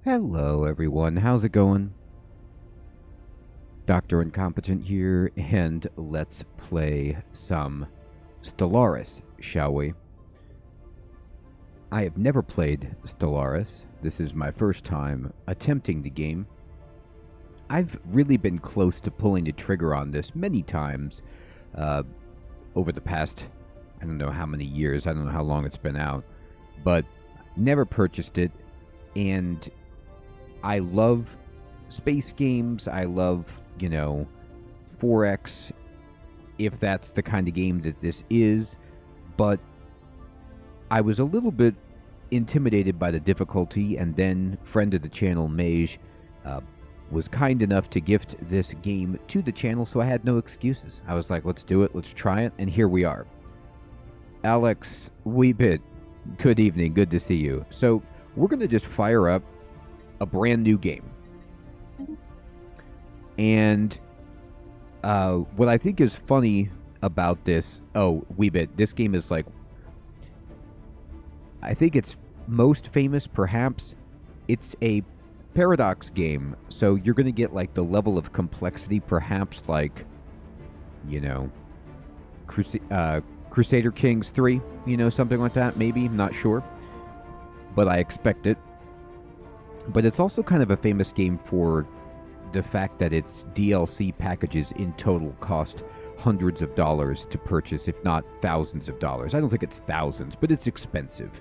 Hello everyone, how's it going? Dr. Incompetent here, and let's play some Stellaris, shall we? I have never played Stellaris. This is my first time attempting the game. I've really been close to pulling the trigger on this many times over the past, I don't know how many years, I don't know how long it's been out, but never purchased it, and I love space games. I love, 4X, if that's the kind of game that this is. But I was a little bit intimidated by the difficulty, and then friend of the channel, Mage, was kind enough to gift this game to the channel, so I had no excuses. I was like, let's do it, let's try it, and here we are. Alex Weebit, good evening, good to see you. So we're going to just fire up a brand new game. And what I think is funny about this, this game is like, I think it's most famous, perhaps. It's a paradox game, so you're going to get like the level of complexity, perhaps like, Crusader Kings 3, something like that, maybe, I'm not sure. But I expect it. But it's also kind of a famous game for the fact that its DLC packages in total cost hundreds of dollars to purchase, if not thousands of dollars. I don't think it's thousands, but it's expensive.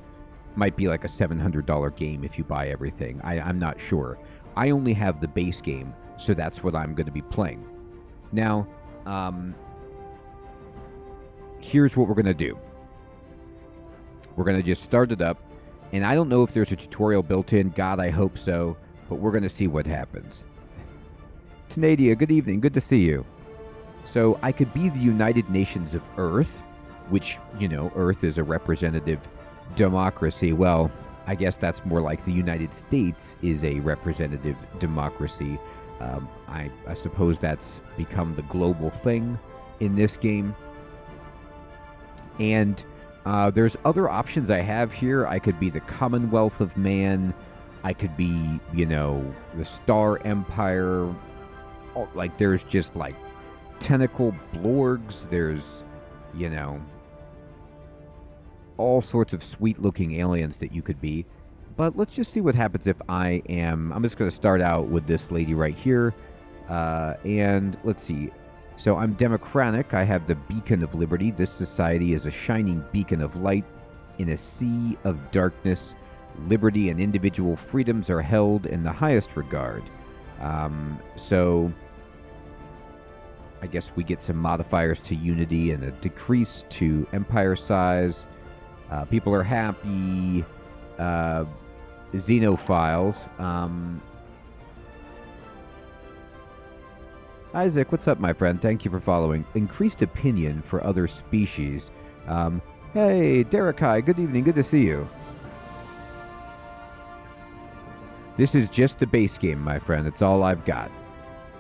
Might be like a $700 game if you buy everything. I'm not sure. I only have the base game, so that's what I'm going to be playing. Now, here's what we're going to do. We're going to just start it up. And I don't know if there's a tutorial built in. God, I hope so. But we're going to see what happens. Tenadia, good evening. Good to see you. So I could be the United Nations of Earth, which, Earth is a representative democracy. Well, I guess that's more like the United States is a representative democracy. I suppose that's become the global thing in this game. And there's other options I have here. I could be the Commonwealth of Man. I could be, the Star Empire. Like, there's just, like, tentacle blorgs. There's, all sorts of sweet-looking aliens that you could be. But let's just see what happens if I'm just going to start out with this lady right here. And let's see. So I'm democratic. I have the beacon of liberty. This society is a shining beacon of light in a sea of darkness. Liberty and individual freedoms are held in the highest regard. So I guess we get some modifiers to unity and a decrease to empire size. People are happy. Xenophiles. Isaac, what's up, my friend? Thank you for following. Increased opinion for other species. Hey, Derekai, good evening. Good to see you. This is just the base game, my friend. It's all I've got.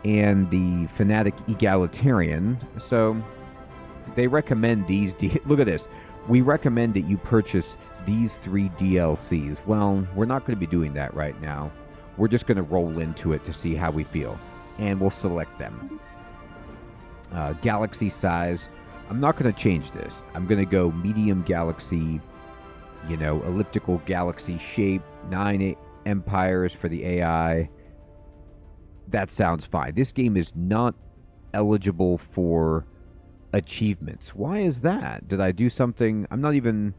And the Fanatic Egalitarian. So, they recommend these... Look at this. We recommend that you purchase these 3 DLCs. Well, we're not going to be doing that right now. We're just going to roll into it to see how we feel. And we'll select them. Galaxy size. I'm not going to change this. I'm going to go medium galaxy, elliptical galaxy shape, 9 empires for the AI. That sounds fine. This game is not eligible for achievements. Why is that? Did I do something? I'm not even...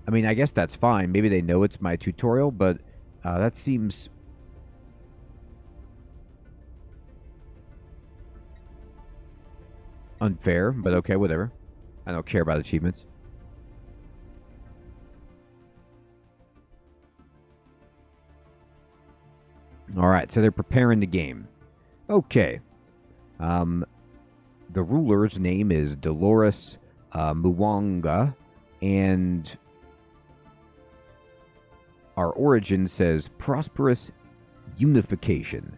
I mean, I guess that's fine. Maybe they know it's my tutorial, but that seems... unfair, but okay, whatever. I don't care about achievements. Alright, so they're preparing the game. Okay. The ruler's name is Dolores Muwanga, and our origin says prosperous unification.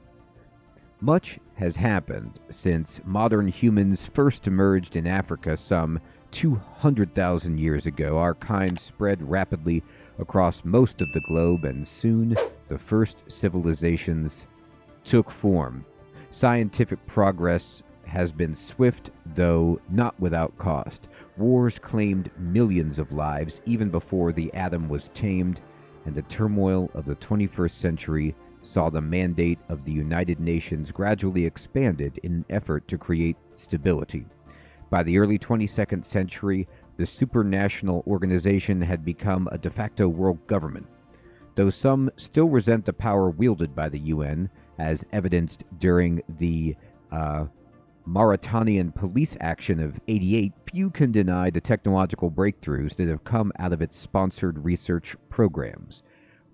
Much has happened since modern humans first emerged in Africa some 200,000 years ago. Our kind spread rapidly across most of the globe, and soon the first civilizations took form. Scientific progress has been swift, though not without cost. Wars claimed millions of lives even before the atom was tamed, and the turmoil of the 21st century saw the mandate of the United Nations gradually expanded in an effort to create stability. By the early 22nd century, the supranational organization had become a de facto world government. Though some still resent the power wielded by the UN, as evidenced during the Mauritanian police action of '88, few can deny the technological breakthroughs that have come out of its sponsored research programs.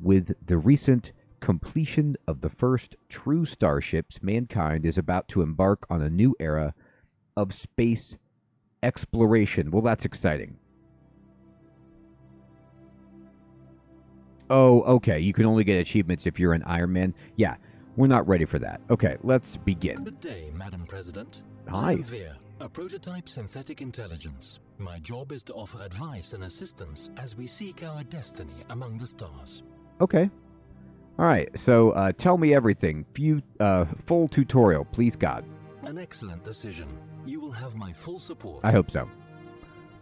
With the recent completion of the first true starships, mankind is about to embark on a new era of space exploration. Well, that's exciting. Oh, okay. You can only get achievements if you're an Iron Man. Yeah, we're not ready for that. Okay, let's begin. Good day, Madam President. Hi. I'm Veer, a prototype synthetic intelligence. My job is to offer advice and assistance as we seek our destiny among the stars. Okay. All right, so tell me everything. Full tutorial, please God. An excellent decision. You will have my full support. I hope so.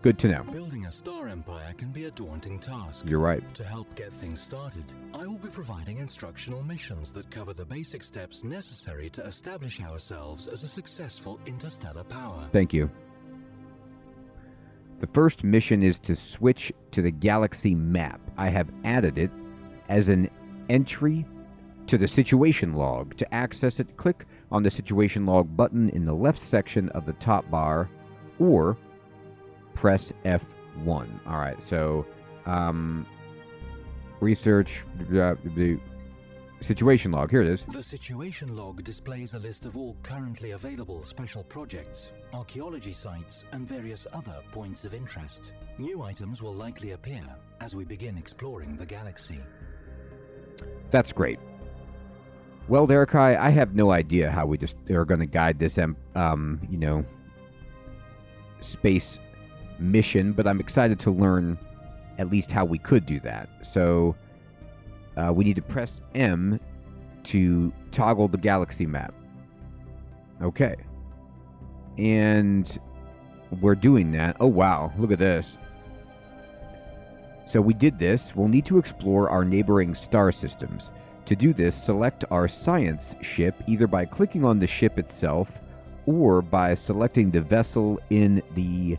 Good to know. Building a star empire can be a daunting task. You're right. To help get things started, I will be providing instructional missions that cover the basic steps necessary to establish ourselves as a successful interstellar power. Thank you. The first mission is to switch to the galaxy map. I have added it as an entry to the situation log. To access it, click on the situation log button in the left section of the top bar, or press F1. All right, so research the situation log. Here it is. The situation log displays a list of all currently available special projects, archaeology sites, and various other points of interest. New items will likely appear as we begin exploring the galaxy. That's great. Well, Derek, I have no idea how we just are going to guide this, space mission, but I'm excited to learn at least how we could do that. So we need to press M to toggle the galaxy map. Okay. And we're doing that. Oh, wow. Look at this. So we did this. We'll need to explore our neighboring star systems. To do this, select our science ship either by clicking on the ship itself or by selecting the vessel in the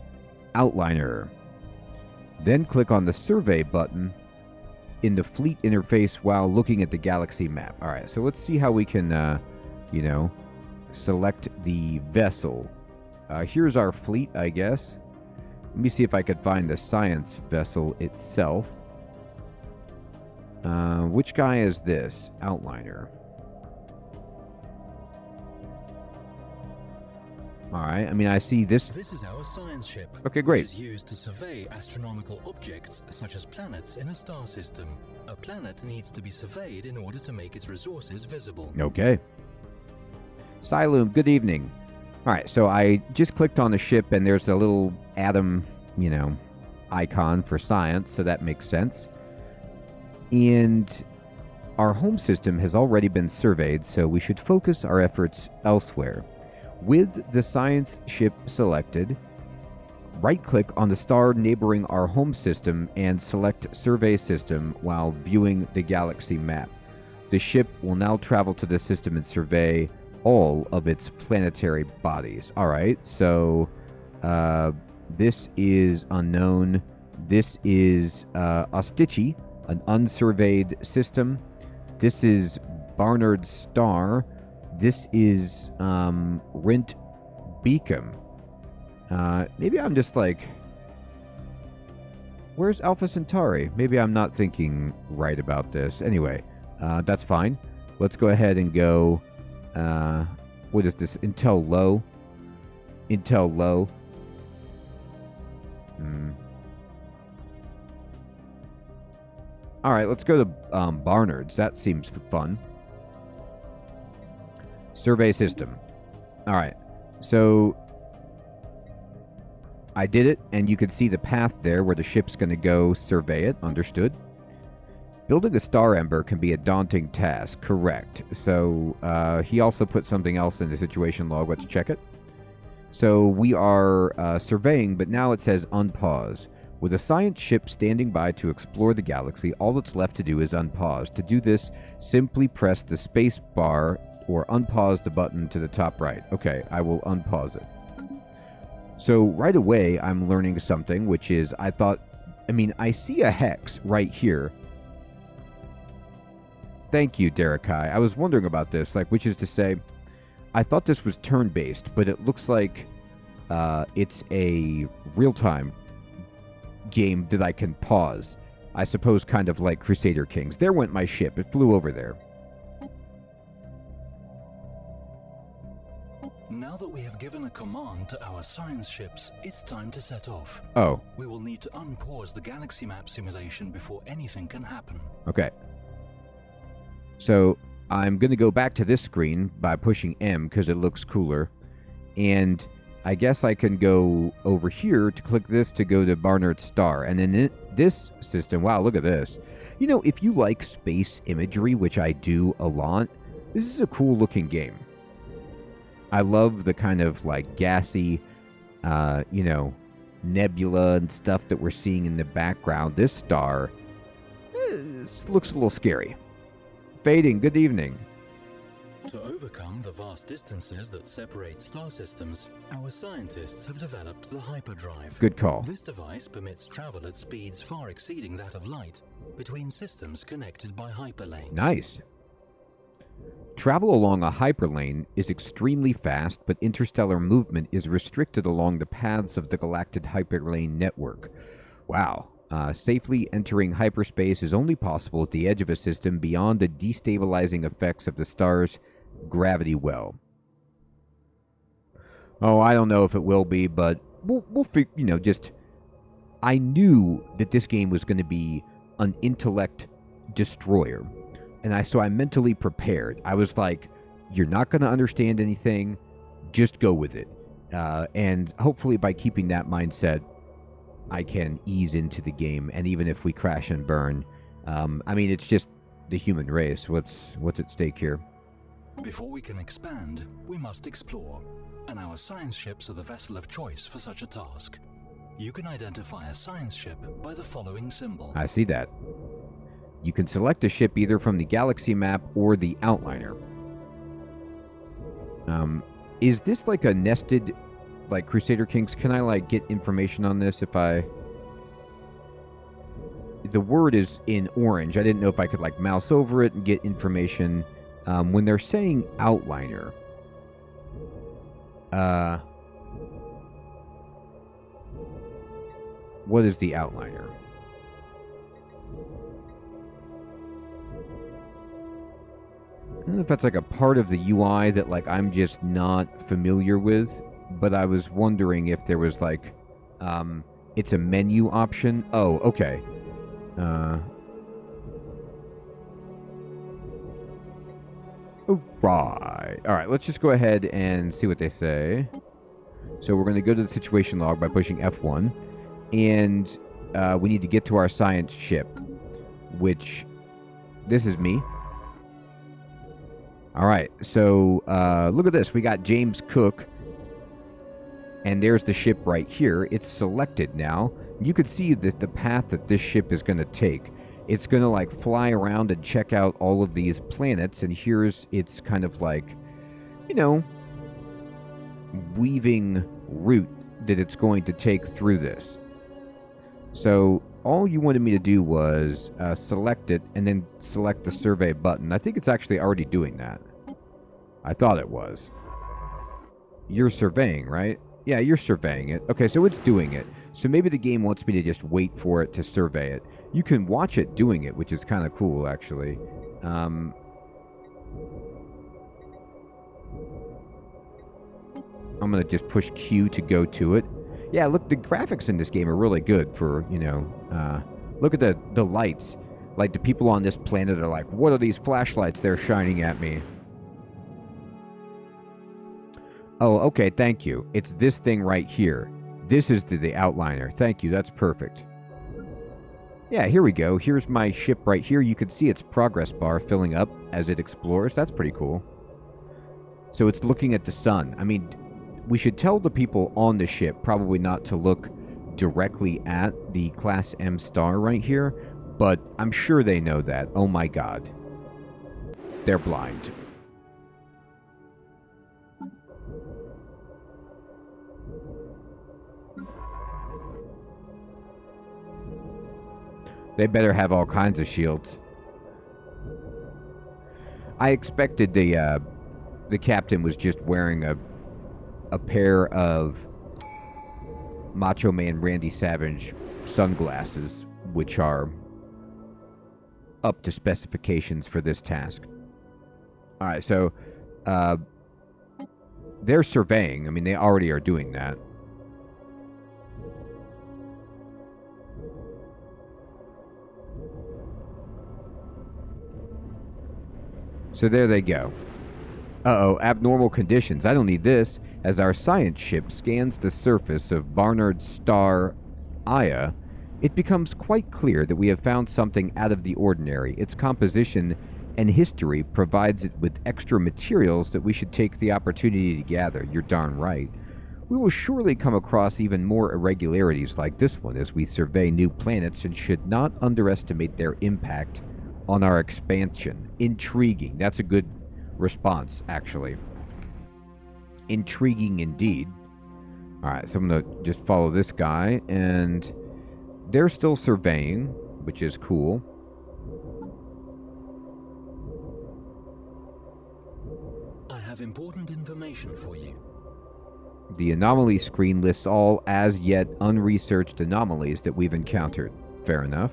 outliner. Then click on the survey button in the fleet interface while looking at the galaxy map. All right, so let's see how we can, select the vessel. Here's our fleet, I guess. Let me see if I could find the science vessel itself. Which guy is this? Outliner. Alright, I mean, I see this. This is our science ship. Okay, great. Which is used to survey astronomical objects such as planets in a star system. A planet needs to be surveyed in order to make its resources visible. Okay. Siloom, good evening. Alright, so I just clicked on the ship and there's a little atom, icon for science, so that makes sense. And our home system has already been surveyed, so we should focus our efforts elsewhere. With the science ship selected, right-click on the star neighboring our home system and select Survey System while viewing the galaxy map. The ship will now travel to the system and survey all of its planetary bodies. All right, so this is unknown. This is Ostichi, an unsurveyed system. This is Barnard Star. This is Rint Beacon. Maybe I'm just like, where's Alpha Centauri? Maybe I'm not thinking right about this. Anyway, that's fine. Let's go ahead and go. What is this? Intel Low. Intel Low. All right, let's go to Barnard's. That seems fun. Survey system. All right, so I did it, and you can see the path there where the ship's going to go survey it. Understood. Building a star ember can be a daunting task. Correct. So he also put something else in the situation log. Let's check it. So we are surveying, but now it says unpause. With a science ship standing by to explore the galaxy, all that's left to do is unpause. To do this, simply press the space bar or unpause the button to the top right. Okay, I will unpause it. So right away, I'm learning something, which is I see a hex right here. Thank you, Derekai. I was wondering about this, which is to say, I thought this was turn-based, but it looks like it's a real-time game that I can pause. I suppose kind of like Crusader Kings. There went my ship. It flew over there. Now that we have given a command to our science ships, it's time to set off. Oh. We will need to unpause the galaxy map simulation before anything can happen. Okay. So I'm going to go back to this screen by pushing M because it looks cooler. And I guess I can go over here to click this to go to Barnard's Star. And in this system, wow, look at this. You know, if you like space imagery, which I do a lot, this is a cool looking game. I love the kind of gassy, nebula and stuff that we're seeing in the background. This star looks a little scary. Fading, good evening. To overcome the vast distances that separate star systems, our scientists have developed the hyperdrive. Good call. This device permits travel at speeds far exceeding that of light between systems connected by hyperlanes. Nice. Travel along a hyperlane is extremely fast, but interstellar movement is restricted along the paths of the galactic hyperlane network. Wow. Safely entering hyperspace is only possible at the edge of a system beyond the destabilizing effects of the star's gravity well. Oh, I don't know if it will be, but we'll I knew that this game was going to be an intellect destroyer. And so I mentally prepared. I was like, you're not going to understand anything. Just go with it. And hopefully by keeping that mindset, I can ease into the game. And even if we crash and burn, it's just the human race. What's at stake here? Before we can expand, we must explore. And our science ships are the vessel of choice for such a task. You can identify a science ship by the following symbol. I see that. You can select a ship either from the galaxy map or the outliner. Is this like a nested, like Crusader Kings? Can I get information on this if I... The word is in orange. I didn't know if I could mouse over it and get information. When they're saying outliner, what is the outliner? I don't know if that's a part of the UI that I'm just not familiar with, but I was wondering if there was it's a menu option. Oh, okay. Right. All right, let's just go ahead and see what they say. So we're going to go to the situation log by pushing F1, and we need to get to our science ship, which this is me. All right, so look at this. We got James Cook, and there's the ship right here. It's selected now. You could see that the path that this ship is going to take. It's going to fly around and check out all of these planets, and here's its kind of weaving route that it's going to take through this. So all you wanted me to do was select it and then select the survey button. I think it's actually already doing that. I thought it was. You're surveying, right? Yeah, you're surveying it. Okay, so it's doing it. So maybe the game wants me to just wait for it to survey it. You can watch it doing it, which is kind of cool, actually. I'm going to just push Q to go to it. Yeah, look, the graphics in this game are really good for, look at the lights. The people on this planet are like, what are these flashlights they're shining at me? Oh, okay, thank you. It's this thing right here. This is the outliner. Thank you, that's perfect. Yeah, here we go. Here's my ship right here. You can see its progress bar filling up as it explores. That's pretty cool. So it's looking at the sun. I mean, we should tell the people on the ship probably not to look directly at the Class M star right here, but I'm sure they know that. Oh my god. They're blind. They better have all kinds of shields. I expected the captain was just wearing a pair of Macho Man Randy Savage sunglasses, which are up to specifications for this task. Alright, so they're surveying. I mean, they already are doing that. So there they go. Uh-oh, abnormal conditions. I don't need this. As our science ship scans the surface of Barnard's star Aya, it becomes quite clear that we have found something out of the ordinary. Its composition and history provides it with extra materials that we should take the opportunity to gather. You're darn right. We will surely come across even more irregularities like this one as we survey new planets and should not underestimate their impact on our expansion. Intriguing. That's a good response, actually. Intriguing indeed. Alright, so I'm going to just follow this guy, and they're still surveying, which is cool. I have important information for you. The anomaly screen lists all as yet unresearched anomalies that we've encountered. Fair enough.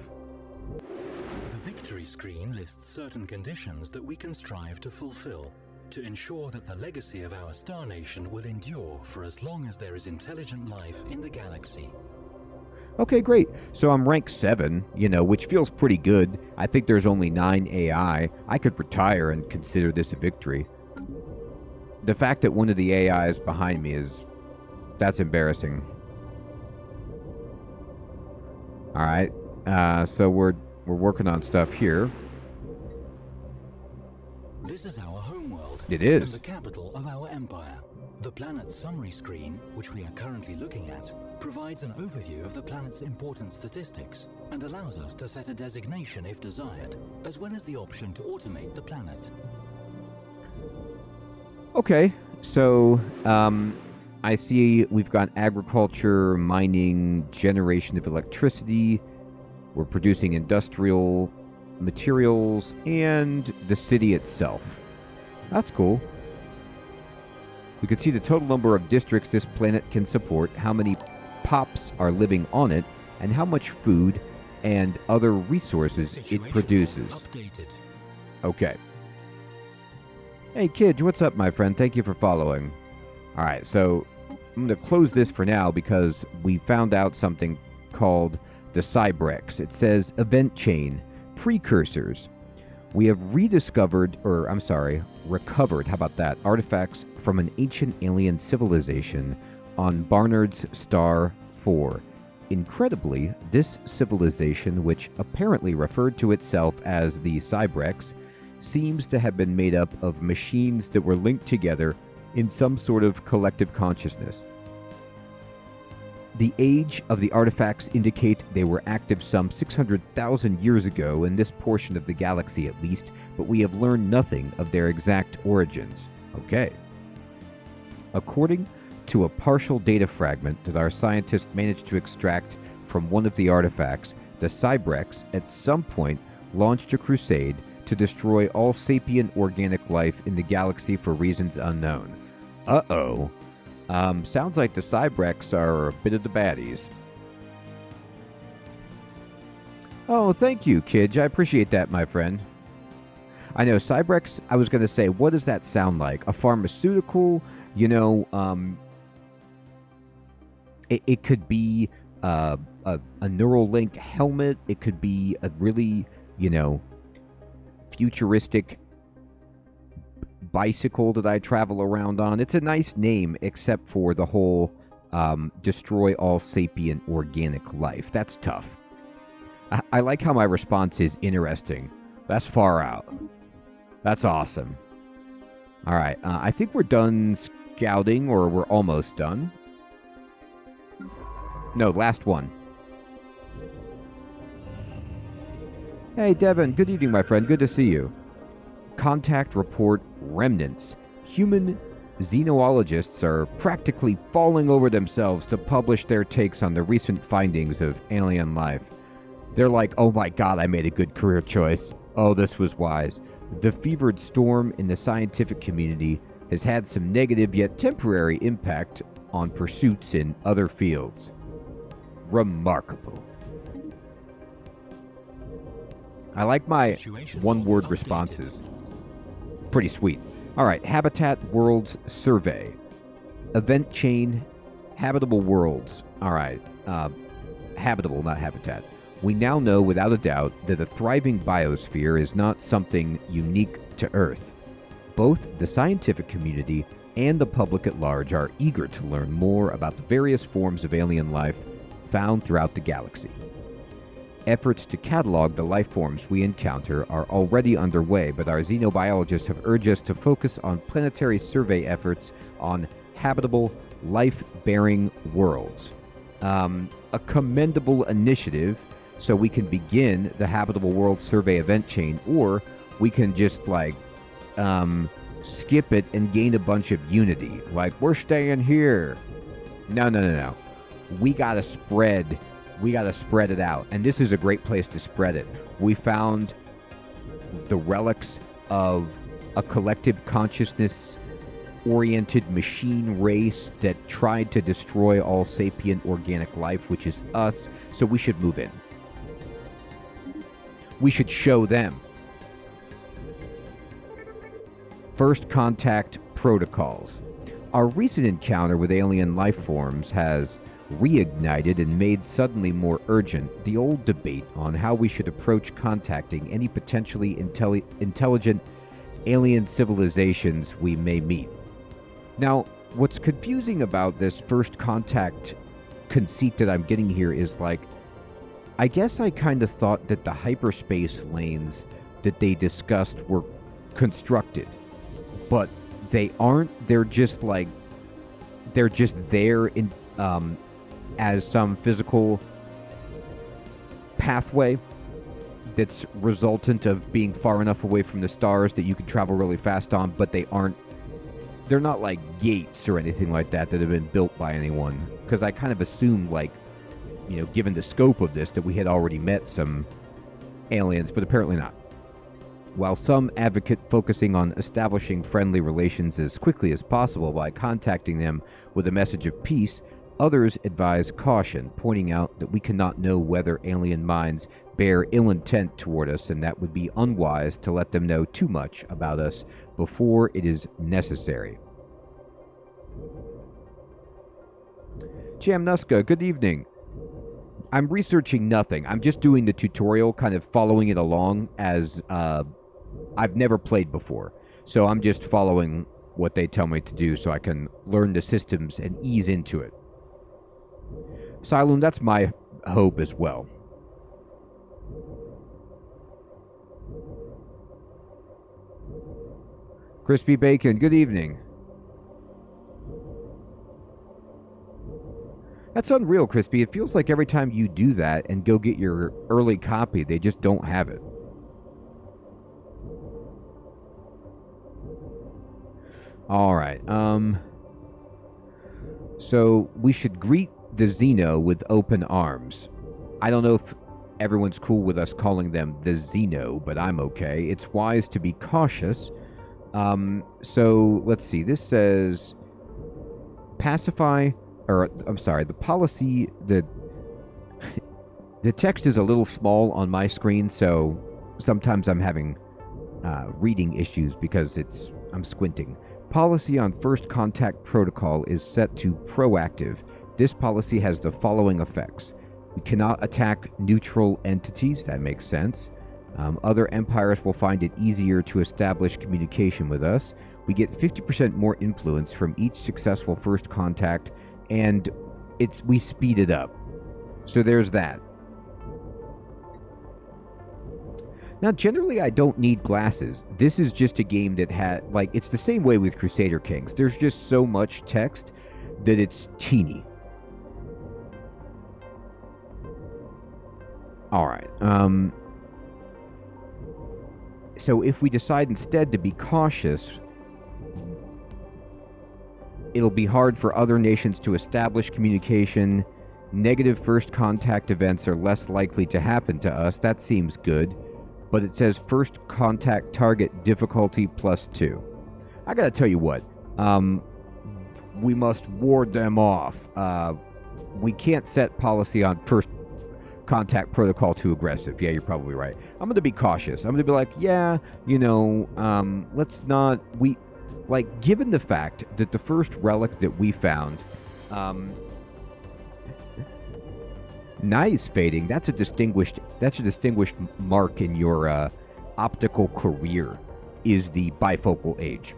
The victory screen lists certain conditions that we can strive to fulfill to ensure that the legacy of our star nation will endure for as long as there is intelligent life in the galaxy. Okay, great. So I'm rank 7, which feels pretty good. I think there's only 9 AI. I could retire and consider this a victory. The fact that one of the AIs behind me that's embarrassing. Alright, so we're working on stuff here. This is our homeworld. It is. And the capital of our empire. The planet's summary screen, which we are currently looking at, provides an overview of the planet's important statistics and allows us to set a designation if desired, as well as the option to automate the planet. Okay, so I see we've got agriculture, mining, generation of electricity. We're producing industrial materials and the city itself. That's cool. We can see the total number of districts this planet can support, how many pops are living on it, and how much food and other resources it produces. Updated. Okay. Hey, Kid, what's up, my friend? Thank you for following. Alright, so I'm going to close this for now because we found out something called the Cybrex. It says event chain, precursors. We have recovered, how about that, artifacts from an ancient alien civilization on Barnard's Star 4. Incredibly, this civilization, which apparently referred to itself as the Cybrex, seems to have been made up of machines that were linked together in some sort of collective consciousness. The age of the artifacts indicate they were active some 600,000 years ago in this portion of the galaxy at least, but we have learned nothing of their exact origins. Okay. According to a partial data fragment that our scientists managed to extract from one of the artifacts, the Cybrex at some point launched a crusade to destroy all sapient organic life in the galaxy for reasons unknown. Uh-oh. Sounds like the Cybrex are a bit of the baddies. Oh, thank you, Kidge. I appreciate that, my friend. I know, Cybrex, I was going to say, what does that sound like? A pharmaceutical? It could be a Neuralink helmet. It could be a really, futuristic bicycle that I travel around on. It's a nice name, except for the whole destroy all sapient organic life. That's tough. I like how my response is interesting. That's far out. That's awesome. All right, I think we're done scouting, or we're almost done. No, last one. Hey, Devin. Good evening, my friend. Good to see you. Contact report remnants. Human xenologists are practically falling over themselves to publish their takes on the recent findings of alien life. They're like, oh my god, I made a good career choice. Oh, this was wise. The fevered storm in the scientific community has had some negative yet temporary impact on pursuits in other fields. Remarkable. I like my one-word responses. Pretty sweet. All right, Habitat Worlds Survey. Event chain, habitable worlds. All right, habitable, not habitat. We now know without a doubt that a thriving biosphere is not something unique to Earth. Both the scientific community and the public at large are eager to learn more about the various forms of alien life found throughout the galaxy. Efforts to catalog the life forms we encounter are already underway, but our xenobiologists have urged us to focus on planetary survey efforts on habitable, life-bearing worlds. A commendable initiative, so we can begin the Habitable World Survey event chain, or we can just, skip it and gain a bunch of unity. Like, we're staying here. No. We gotta spread it out. And this is a great place to spread it. We found the relics of a collective consciousness-oriented machine race that tried to destroy all sapient organic life, which is us, so we should move in. We should show them. First contact protocols. Our recent encounter with alien life forms has reignited and made suddenly more urgent the old debate on how we should approach contacting any potentially intelligent alien civilizations we may meet. Now, what's confusing about this first contact conceit that I'm getting here is I guess I kind of thought that the hyperspace lanes that they discussed were constructed, but they aren't. They're just there in as some physical pathway that's resultant of being far enough away from the stars that you can travel really fast on, but they're not like gates or anything like that have been built by anyone, because I kind of assumed, given the scope of this, that we had already met some aliens, but apparently not. While some advocate focusing on establishing friendly relations as quickly as possible by contacting them with a message of peace, others advise caution, pointing out that we cannot know whether alien minds bear ill intent toward us, and that would be unwise to let them know too much about us before it is necessary. Jamnuska, good evening. I'm researching nothing. I'm just doing the tutorial, kind of following it along, as I've never played before. So I'm just following what they tell me to do so I can learn the systems and ease into it. Silum, that's my hope as well. Crispy Bacon, good evening. That's unreal, Crispy. It feels like every time you do that and go get your early copy, they just don't have it. All right. So we should greet the Xeno with open arms. I don't know if everyone's cool with us calling them the Xeno, but I'm okay. It's wise to be cautious. So let's see. This says pacify, or I'm sorry, the policy, the text is a little small on my screen, so sometimes I'm having reading issues because I'm squinting. Policy on first contact protocol is set to proactive. This policy has the following effects. We cannot attack neutral entities. That makes sense. Other empires will find it easier to establish communication with us. We get 50% more influence from each successful first contact, and we speed it up. So there's that. Now, generally, I don't need glasses. This is just a game that had, like, it's the same way with Crusader Kings. There's just so much text that it's teeny. All right. So if we decide instead to be cautious, it'll be hard for other nations to establish communication. Negative first contact events are less likely to happen to us. That seems good. But it says first contact target difficulty +2. I gotta tell you what. We must ward them off. We can't set policy on first contact protocol too aggressive. Yeah, you're probably right. I'm gonna be cautious. I'm gonna be like, yeah, you know, let's not... given the fact that the first relic that we found, nice, Fading. That's a distinguished mark in your optical career, is the bifocal age.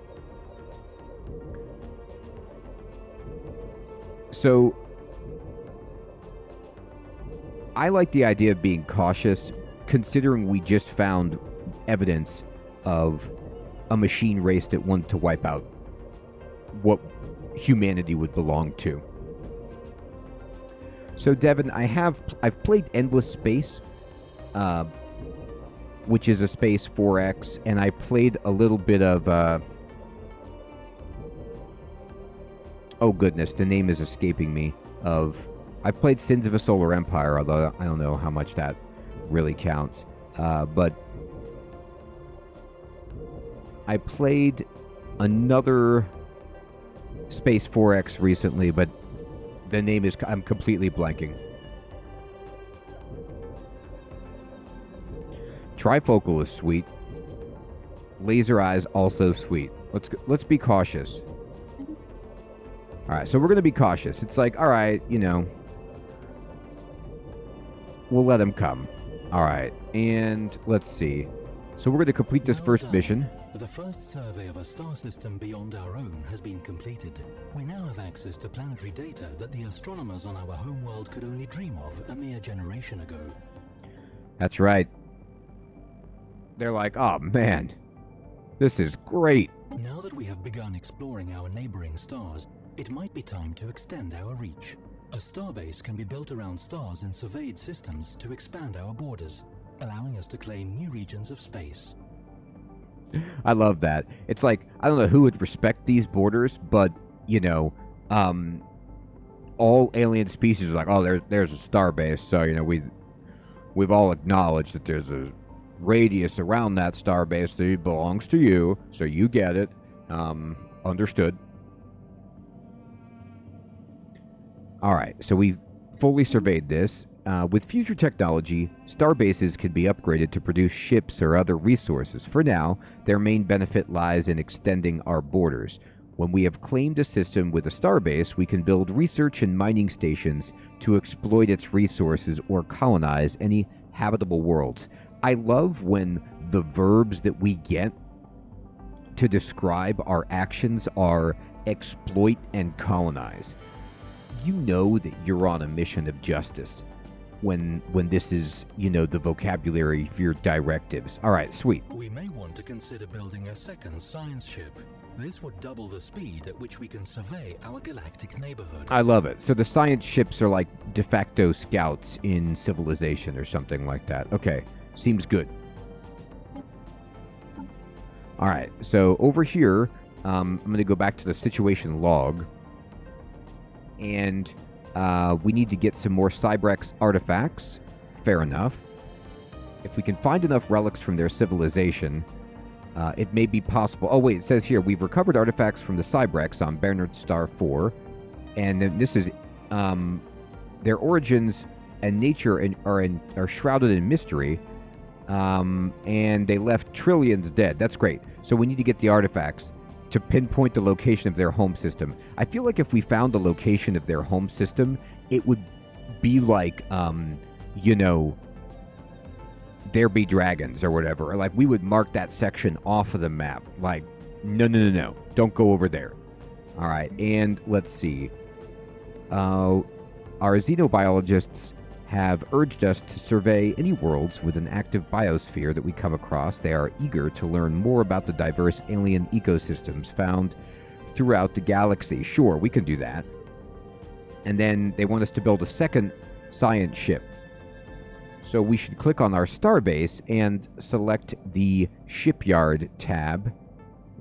So I like the idea of being cautious, considering we just found evidence of a machine race that wanted to wipe out what humanity would belong to. So, Devin, I've played Endless Space, which is a Space 4X, and I played a little bit of, oh goodness, the name is escaping me, I've played Sins of a Solar Empire, although I don't know how much that really counts, but I played another Space 4X recently, but the name is... I'm completely blanking. Trifocal is sweet. Laser eyes also sweet. Let's be cautious. All right, so we're going to be cautious. It's like, all right, you know, we'll let them come. All right, and let's see. So we're going to complete this first mission. The first survey of a star system beyond our own has been completed. We now have access to planetary data that the astronomers on our homeworld could only dream of a mere generation ago. That's right. They're like, oh man, this is great. Now that we have begun exploring our neighboring stars, it might be time to extend our reach. A starbase can be built around stars in surveyed systems to expand our borders, allowing us to claim new regions of space. I love that. It's like, I don't know who would respect these borders, but, you know, all alien species are like, oh, there's a starbase, so, you know, we've all acknowledged that there's a radius around that starbase that belongs to you, so you get it. Understood. All right, so we've fully surveyed this. With future technology, starbases can be upgraded to produce ships or other resources. For now, their main benefit lies in extending our borders. When we have claimed a system with a starbase, we can build research and mining stations to exploit its resources or colonize any habitable worlds. I love when the verbs that we get to describe our actions are exploit and colonize. You know that you're on a mission of justice when this is, you know, the vocabulary of your directives. All right, sweet. We may want to consider building a second science ship. This would double the speed at which we can survey our galactic neighborhood. I love it. So the science ships are like de facto scouts in Civilization or something like that. Okay, seems good. All right, so over here, I'm going to go back to the situation log. And we need to get some more Cybrex artifacts. Fair enough. If we can find enough relics from their civilization, it may be possible. Oh, wait, it says here, we've recovered artifacts from the Cybrex on Bernard Star 4. And then this is, their origins and nature are shrouded in mystery. And they left trillions dead. That's great. So we need to get the artifacts to pinpoint the location of their home system. I feel like if we found the location of their home system, it would be like, you know, there be dragons or whatever. Or like we would mark that section off of the map. Like, no. Don't go over there. All right, and let's see. Our xenobiologists have urged us to survey any worlds with an active biosphere that we come across. They are eager to learn more about the diverse alien ecosystems found throughout the galaxy. Sure, we can do that. And then they want us to build a second science ship. So we should click on our starbase and select the shipyard tab,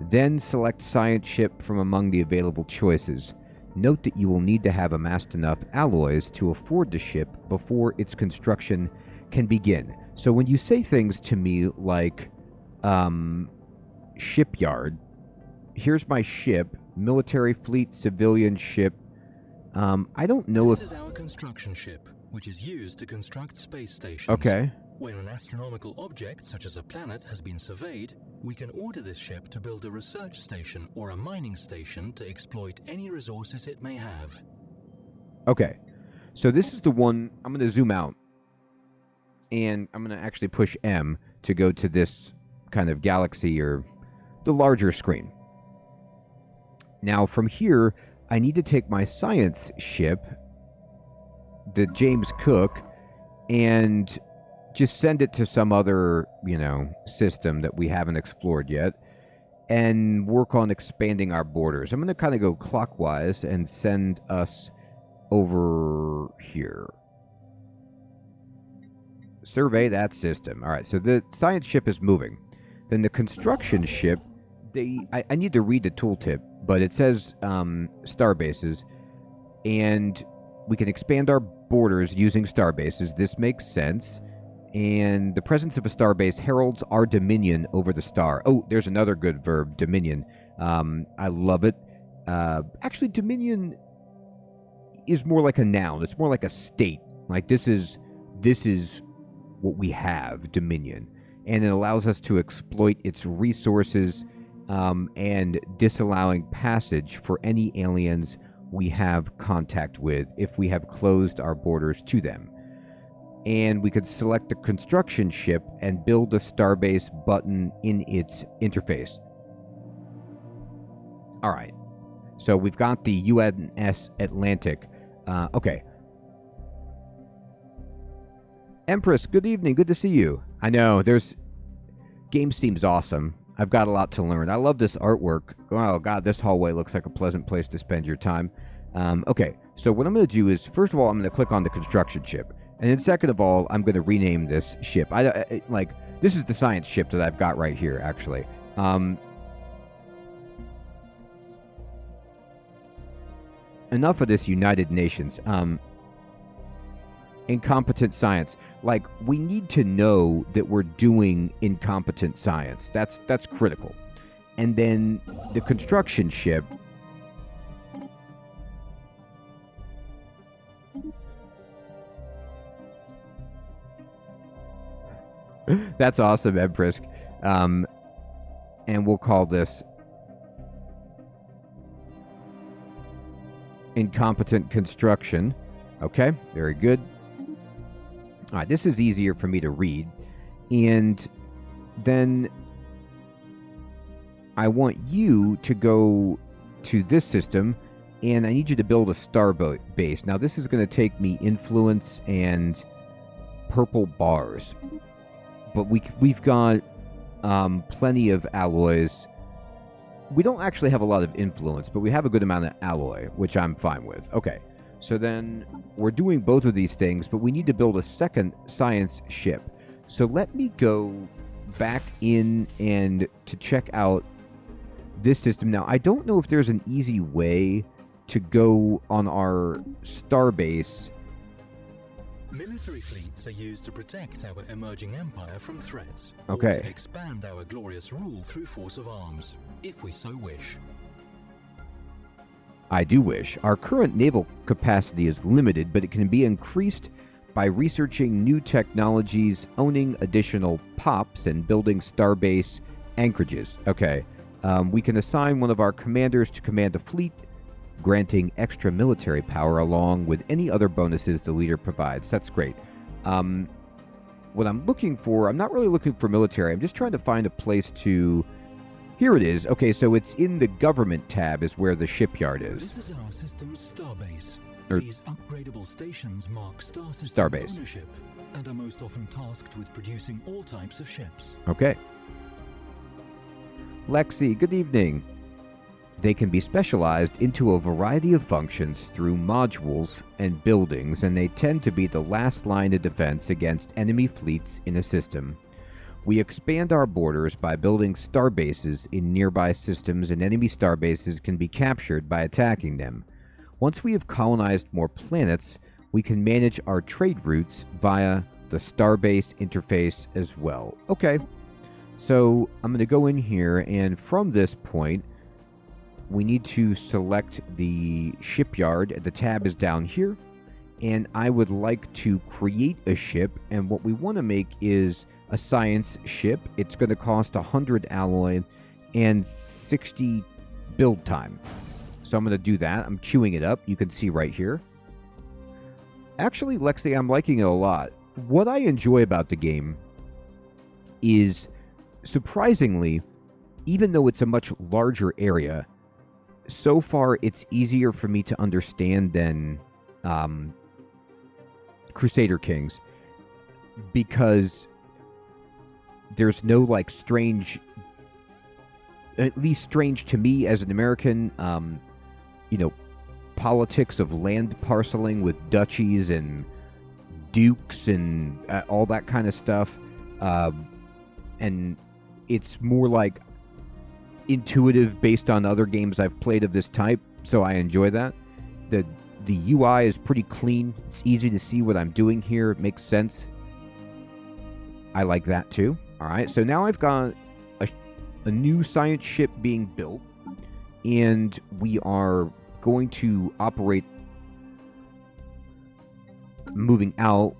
then select science ship from among the available choices. Note that you will need to have amassed enough alloys to afford the ship before its construction can begin. So when you say things to me like shipyard, here's my ship, military fleet, civilian ship. I don't know if... This is our construction ship, which is used to construct space stations. Okay. When an astronomical object, such as a planet, has been surveyed, we can order this ship to build a research station or a mining station to exploit any resources it may have. Okay. So this is the one... I'm going to zoom out. And I'm going to actually push M to go to this kind of galaxy or the larger screen. Now, from here, I need to take my science ship, the James Cook, and just send it to some other, system that we haven't explored yet, and work on expanding our borders. I'm going to kind of go clockwise and send us over here. Survey that system. All right, so the science ship is moving. Then the construction ship, I need to read the tooltip, but it says starbases, and we can expand our borders using starbases. This makes sense. And the presence of a starbase heralds our dominion over the star. Oh, there's another good verb, dominion. I love it. Actually, dominion is more like a noun. It's more like a state. Like this is what we have, dominion. And it allows us to exploit its resources and disallowing passage for any aliens we have contact with if we have closed our borders to them. And we could select the construction ship and build a starbase button in its interface. All right. So we've got the UNS Atlantic. Okay. Empress, good evening. Good to see you. I know, game seems awesome. I've got a lot to learn. I love this artwork. Oh, God, this hallway looks like a pleasant place to spend your time. Okay, so what I'm going to do is, first of all, I'm going to click on the construction ship. And then second of all, I'm going to rename this ship. This is the science ship that I've got right here, actually. Enough of this United Nations. Incompetent science. Like, we need to know that we're doing incompetent science. That's critical. And then the construction ship. That's awesome, Empress. And we'll call this incompetent construction. Okay, very good. All right, this is easier for me to read. And then I want you to go to this system, and I need you to build a star base. Now, this is going to take me influence and purple bars. But we've got plenty of alloys. We don't actually have a lot of influence, but we have a good amount of alloy, which I'm fine with. Okay, so then we're doing both of these things, but we need to build a second science ship. So let me go back in and to check out this system. Now, I don't know if there's an easy way to go on our starbase. Military fleets are used to protect our emerging empire from threats, okay, or to expand our glorious rule through force of arms, if we so wish. I do wish. Our current naval capacity is limited, but it can be increased by researching new technologies, owning additional POPs, and building starbase anchorages. Okay, we can assign one of our commanders to command a fleet, granting extra military power along with any other bonuses the leader provides. That's great. What I'm looking for, I'm not really looking for military. I'm just trying to find a place to... Here it is. Okay, so it's in the government tab is where the shipyard is. This is our system's starbase. These upgradable stations mark star system Starbase. ownership and are most often tasked with producing all types of ships. Okay. Lexi, good evening. They can be specialized into a variety of functions through modules and buildings, and they tend to be the last line of defense against enemy fleets in a system. We expand our borders by building starbases in nearby systems, and enemy starbases can be captured by attacking them. Once we have colonized more planets, we can manage our trade routes via the starbase interface as well. Okay, so I'm going to go in here, and from this point, we need to select the shipyard. The tab is down here, and I would like to create a ship, and what we want to make is a science ship. It's going to cost 100 alloy and 60 build time. So I'm going to do that. I'm queuing it up. You can see right here. Actually, Lexi, I'm liking it a lot. What I enjoy about the game is, surprisingly, even though it's a much larger area, so far it's easier for me to understand than Crusader Kings, because there's no, like, strange, at least strange to me as an American, politics of land parceling with duchies and dukes and all that kind of stuff. And it's more like intuitive based on other games I've played of this type, so I enjoy that. The UI is pretty clean. It's easy to see what I'm doing here. It makes sense. I like that too. All right, so now I've got a new science ship being built, and we are going to operate moving out.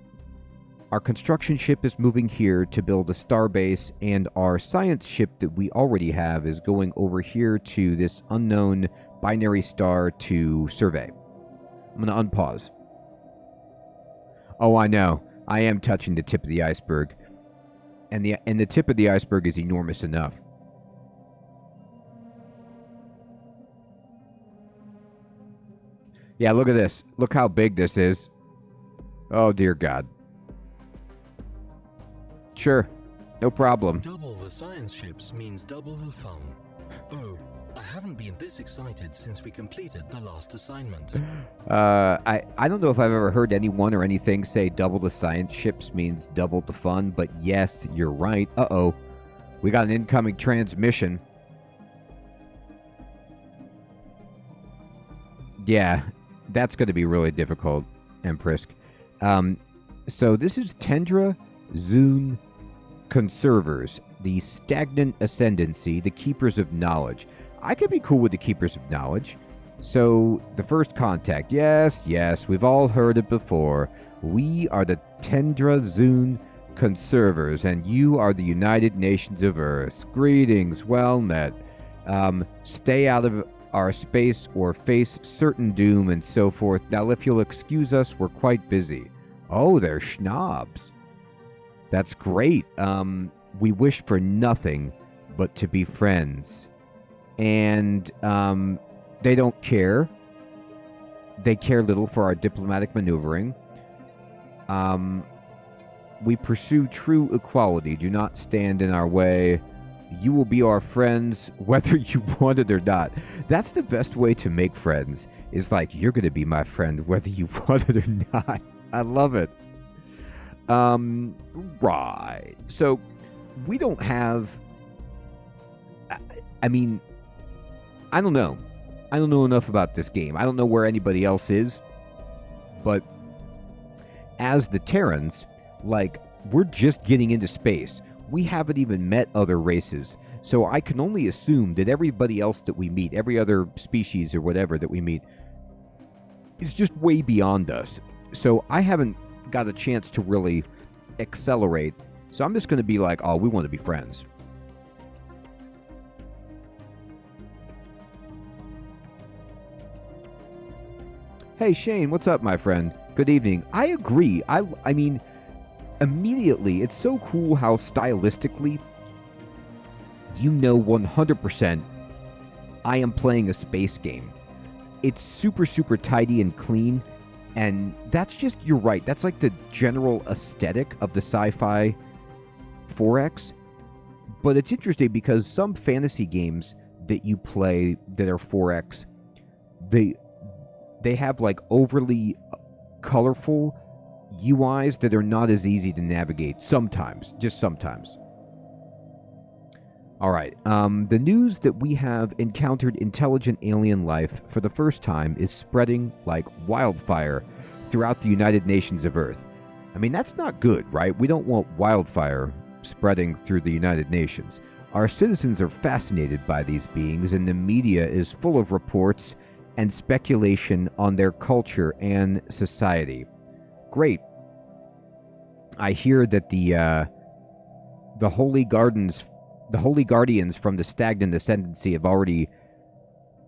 Our construction ship is moving here to build a starbase, and our science ship that we already have is going over here to this unknown binary star to survey. I'm going to unpause. Oh, I know. I am touching the tip of the iceberg. And the tip of the iceberg is enormous enough. Yeah, look at this. Look how big this is. Oh, dear God. Sure. No problem. Double the science ships means double the fun. Oh, I haven't been this excited since we completed the last assignment. I don't know if I've ever heard anyone or anything say double the science ships means double the fun, but yes, you're right. Uh-oh. We got an incoming transmission. Yeah, that's going to be really difficult, Emprisk. So this is Tendra Zune Conservers, the Stagnant Ascendancy, the Keepers of Knowledge. I could be cool with the Keepers of Knowledge. So, the first contact. Yes, we've all heard it before. We are the Tendra Zune Conservers, and you are the United Nations of Earth. Greetings, well met. Stay out of our space or face certain doom and so forth. Now, if you'll excuse us, we're quite busy. Oh, they're schnobs. That's great. We wish for nothing but to be friends. And they don't care. They care little for our diplomatic maneuvering. We pursue true equality. Do not stand in our way. You will be our friends whether you want it or not. That's the best way to make friends. Is like, you're going to be my friend whether you want it or not. I love it. Right. So, we don't have... I mean, I don't know. I don't know enough about this game. I don't know where anybody else is. But as the Terrans, like, we're just getting into space. We haven't even met other races. So I can only assume that everybody else that we meet, every other species or whatever that we meet, is just way beyond us. So I haven't got a chance to really accelerate. So I'm just going to be like, oh, we want to be friends. Hey, Shane, what's up, my friend? Good evening. I agree. I mean, immediately, it's so cool how stylistically, you know 100% I am playing a space game. It's super, super tidy and clean. And that's just, you're right, that's like the general aesthetic of the sci-fi 4X. But it's interesting because some fantasy games that you play that are 4X, they have like overly colorful UIs that are not as easy to navigate sometimes, just sometimes. All right, the news that we have encountered intelligent alien life for the first time is spreading like wildfire throughout the United Nations of Earth. I mean, that's not good, right? We don't want wildfire spreading through the United Nations. Our citizens are fascinated by these beings, and the media is full of reports and speculation on their culture and society. Great. I hear that the Holy Guardians from the Stagnant Ascendancy have already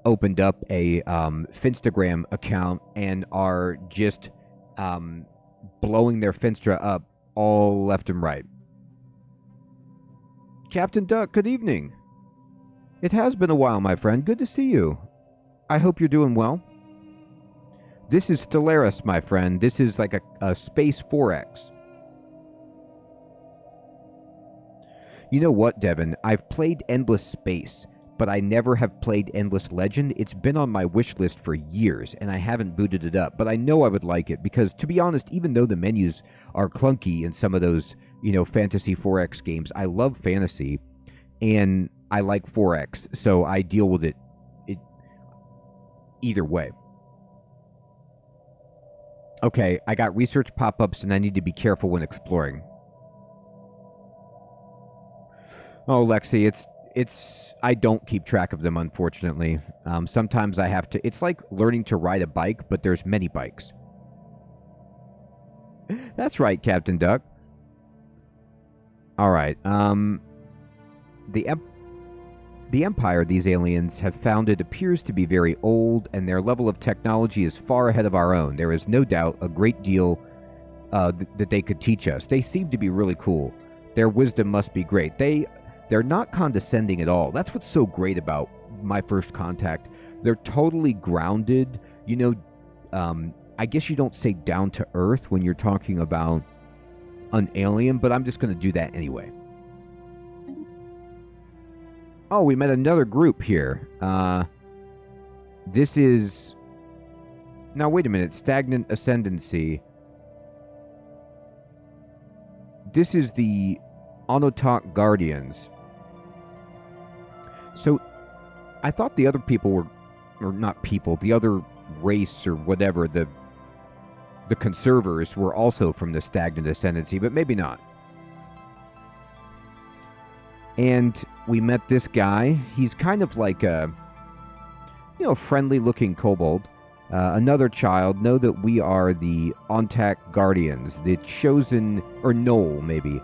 opened up a Finstagram account and are just blowing their Finstra up all left and right. Captain Duck, good evening. It has been a while, my friend. Good to see you. I hope you're doing well. This is Stellaris, my friend. This is like a Space 4X. You know what, Devin? I've played Endless Space, but I never have played Endless Legend. It's been on my wish list for years, and I haven't booted it up. But I know I would like it, because, to be honest, even though the menus are clunky in some of those, Fantasy 4X games, I love fantasy, and I like 4X, so I deal with it either way. Okay, I got research pop-ups, and I need to be careful when exploring. Oh, Lexi, it's I don't keep track of them, unfortunately. Sometimes I have to. It's like learning to ride a bike, but there's many bikes. That's right, Captain Duck. All right. The empire these aliens have founded appears to be very old, and their level of technology is far ahead of our own. There is no doubt a great deal that they could teach us. They seem to be really cool. Their wisdom must be great. They're not condescending at all. That's what's so great about My First Contact. They're totally grounded. I guess you don't say down to earth when you're talking about an alien, but I'm just going to do that anyway. Oh, we met another group here. This is... Now, wait a minute. Stagnant Ascendancy. This is the Onotok Guardians. So, I thought the other people were... Or not people. The other race or whatever, the conservers were also from the Stagnant Ascendancy, but maybe not. And we met this guy. He's kind of like a, friendly-looking kobold. Another child. Know that we are the Ontak Guardians, the chosen, or Knoll, maybe,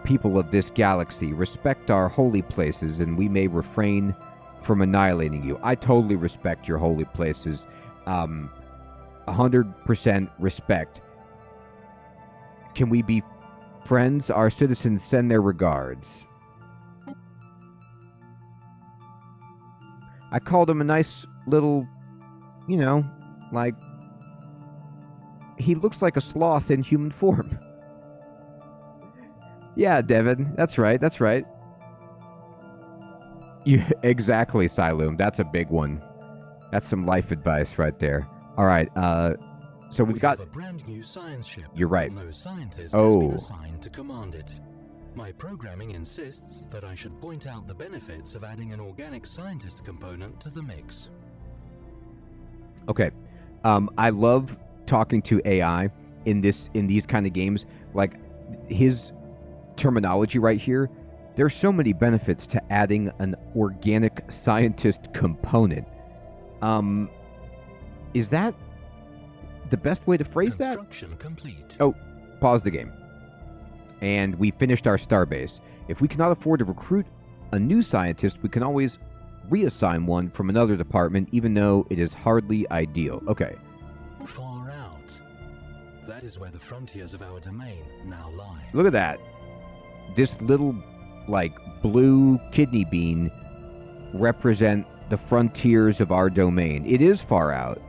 people of this galaxy. Respect our holy places, and we may refrain from annihilating you. I totally respect your holy places. 100% respect. Can we be friends? Our citizens send their regards. I called him a nice little, like, he looks like a sloth in human form. Yeah, Devin, that's right. Exactly, Siloom. That's a big one. That's some life advice right there. All right, so we got a brand new science ship. You're right. No scientist has been assigned to command it. My programming insists that I should point out the benefits of adding an organic scientist component to the mix. Okay, I love talking to AI in these kind of games. Like his terminology right here. There's so many benefits to adding an organic scientist component. Is that the best way to phrase that? Construction complete. Oh, pause the game. And we finished our starbase. If we cannot afford to recruit a new scientist, we can always reassign one from another department, even though it is hardly ideal. Okay. Far out. That is where the frontiers of our domain now lie. Look at that. This little, blue kidney bean represent the frontiers of our domain. It is far out.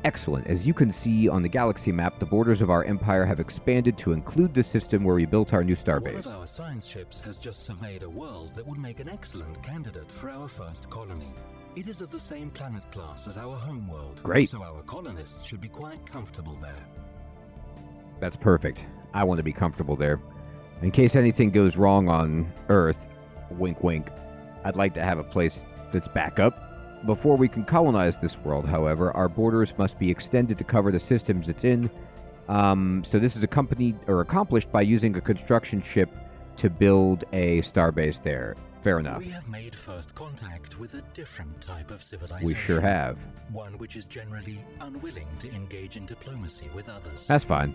Excellent. As you can see on the galaxy map, the borders of our empire have expanded to include the system where we built our new starbase. One of our science ships has just surveyed a world that would make an excellent candidate for our first colony. It is of the same planet class as our home world. Great. So our colonists should be quite comfortable there. That's perfect. I want to be comfortable there. In case anything goes wrong on Earth, wink wink, I'd like to have a place that's back up. Before we can colonize this world, however, our borders must be extended to cover the systems it's in. So this is accomplished by using a construction ship to build a starbase there. Fair enough. We have made first contact with a different type of civilization. We sure have. One which is generally unwilling to engage in diplomacy with others. That's fine.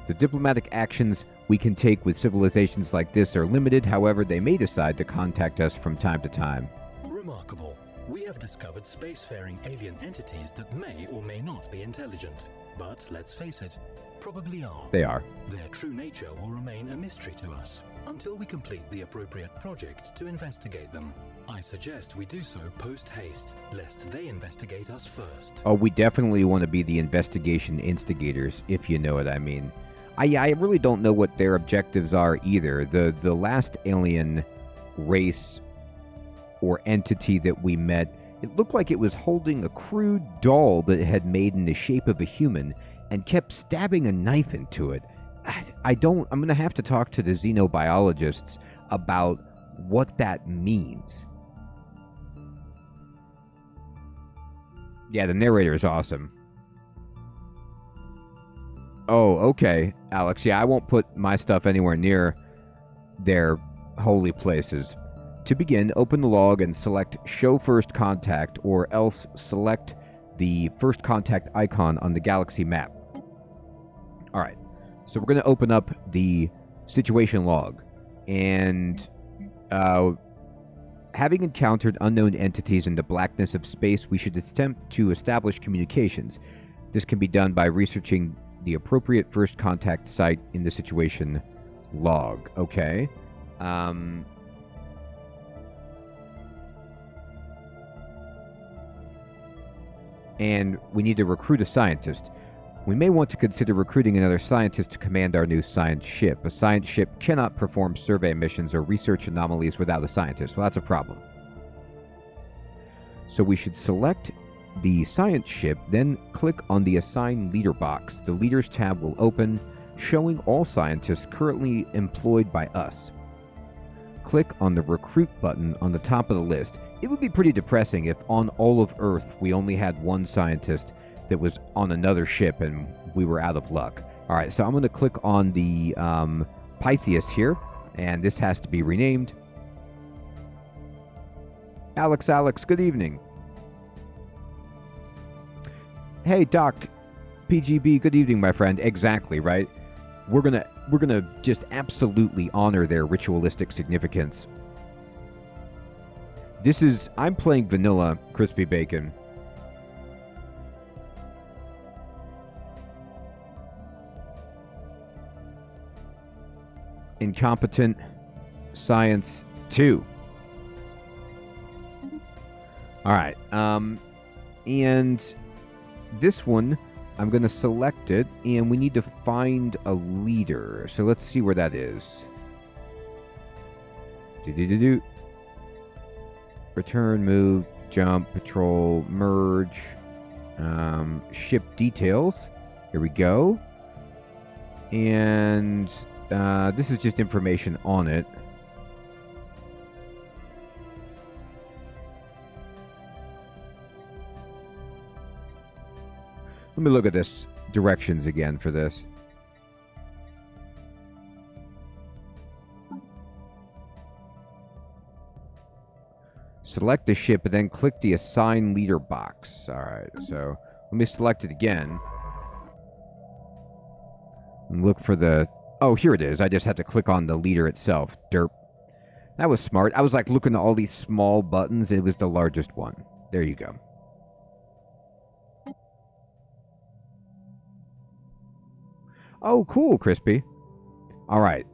The diplomatic actions we can take with civilizations like this are limited. However, they may decide to contact us from time to time. Remarkable. We have discovered spacefaring alien entities that may or may not be intelligent. But let's face it, probably are. They are. Their true nature will remain a mystery to us until we complete the appropriate project to investigate them. I suggest we do so post-haste, lest they investigate us first. Oh, we definitely want to be the investigation instigators, if you know what I mean. I really don't know what their objectives are either. The last alien race or entity that we met, it looked like it was holding a crude doll that it had made in the shape of a human and kept stabbing a knife into it. I'm going to have to talk to the xenobiologists about what that means. Yeah, the narrator is awesome. Oh, okay, Alex. Yeah, I won't put my stuff anywhere near their holy places. To begin, open the log and select Show First Contact, or else select the First Contact icon on the galaxy map. Alright, so we're going to open up the situation log. And having encountered unknown entities in the blackness of space, we should attempt to establish communications. This can be done by researching the appropriate first contact site in the situation log. Okay. And we need to recruit a scientist. We may want to consider recruiting another scientist to command our new science ship. A science ship cannot perform survey missions or research anomalies without a scientist. Well, that's a problem. So we should select the science ship, then click on the Assign Leader box. The Leaders tab will open, showing all scientists currently employed by us. Click on the Recruit button on the top of the list. It would be pretty depressing if on all of Earth we only had one scientist that was on another ship and we were out of luck. Alright, so I'm going to click on the Pythias here, and this has to be renamed. Alex, good evening. Hey, Doc, PGB, good evening, my friend. Exactly, right? We're gonna just absolutely honor their ritualistic significance. I'm playing vanilla crispy bacon. Incompetent Science 2. Alright, and this one, I'm going to select it, and we need to find a leader. So let's see where that is. Return, move, jump, patrol, merge, ship details. Here we go. And this is just information on it. Let me look at this directions again for this. Select the ship and then click the Assign Leader box. Alright, so let me select it again. And look for the... Oh, here it is. I just had to click on the leader itself. Derp. That was smart. I was like looking at all these small buttons. It was the largest one. There you go. Oh, cool, Crispy. All right.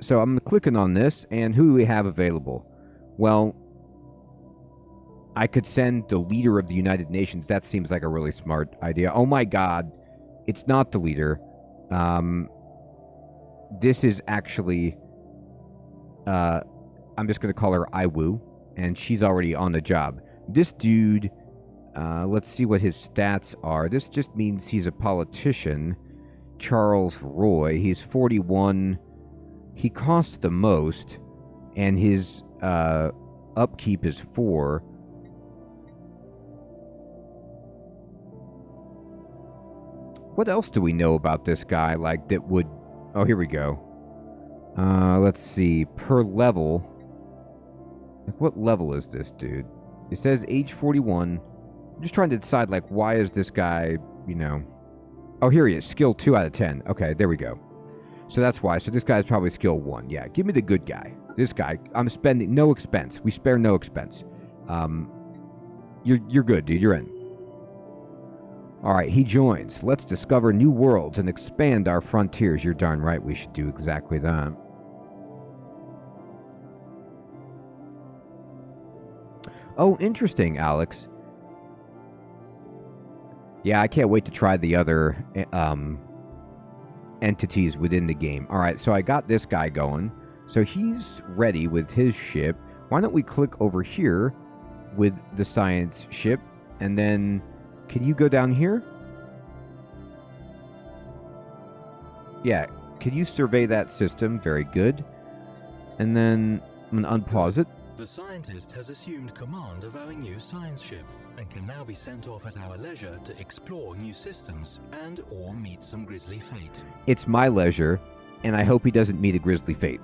So I'm clicking on this, and who do we have available? Well, I could send the leader of the United Nations. That seems like a really smart idea. Oh my god. It's not the leader. This is actually... I'm just going to call her Iwu, and she's already on the job. This dude, let's see what his stats are. This just means he's a politician. Charles Roy, he's 41. He costs the most, and his upkeep is 4. What else do we know about this guy, like, that would... Oh, here we go. Let's see. Per level. Like, what level is this dude? It says age 41. I'm just trying to decide, like, why is this guy, you know... Oh, here he is. Skill 2 out of 10. Okay, there we go. So that's why. So this guy's probably skill 1. Yeah, give me the good guy. This guy, I'm spending no expense. We spare no expense. You're good, dude. You're in. Alright, he joins. Let's discover new worlds and expand our frontiers. You're darn right we should do exactly that. Oh, interesting, Alex. Yeah, I can't wait to try the other entities within the game. Alright, so I got this guy going. So he's ready with his ship. Why don't we click over here with the science ship, and then... Can you go down here? Yeah. Can you survey that system? Very good. And then I'm going to unpause it. The scientist has assumed command of our new science ship and can now be sent off at our leisure to explore new systems and or meet some grisly fate. It's my leisure, and I hope he doesn't meet a grisly fate.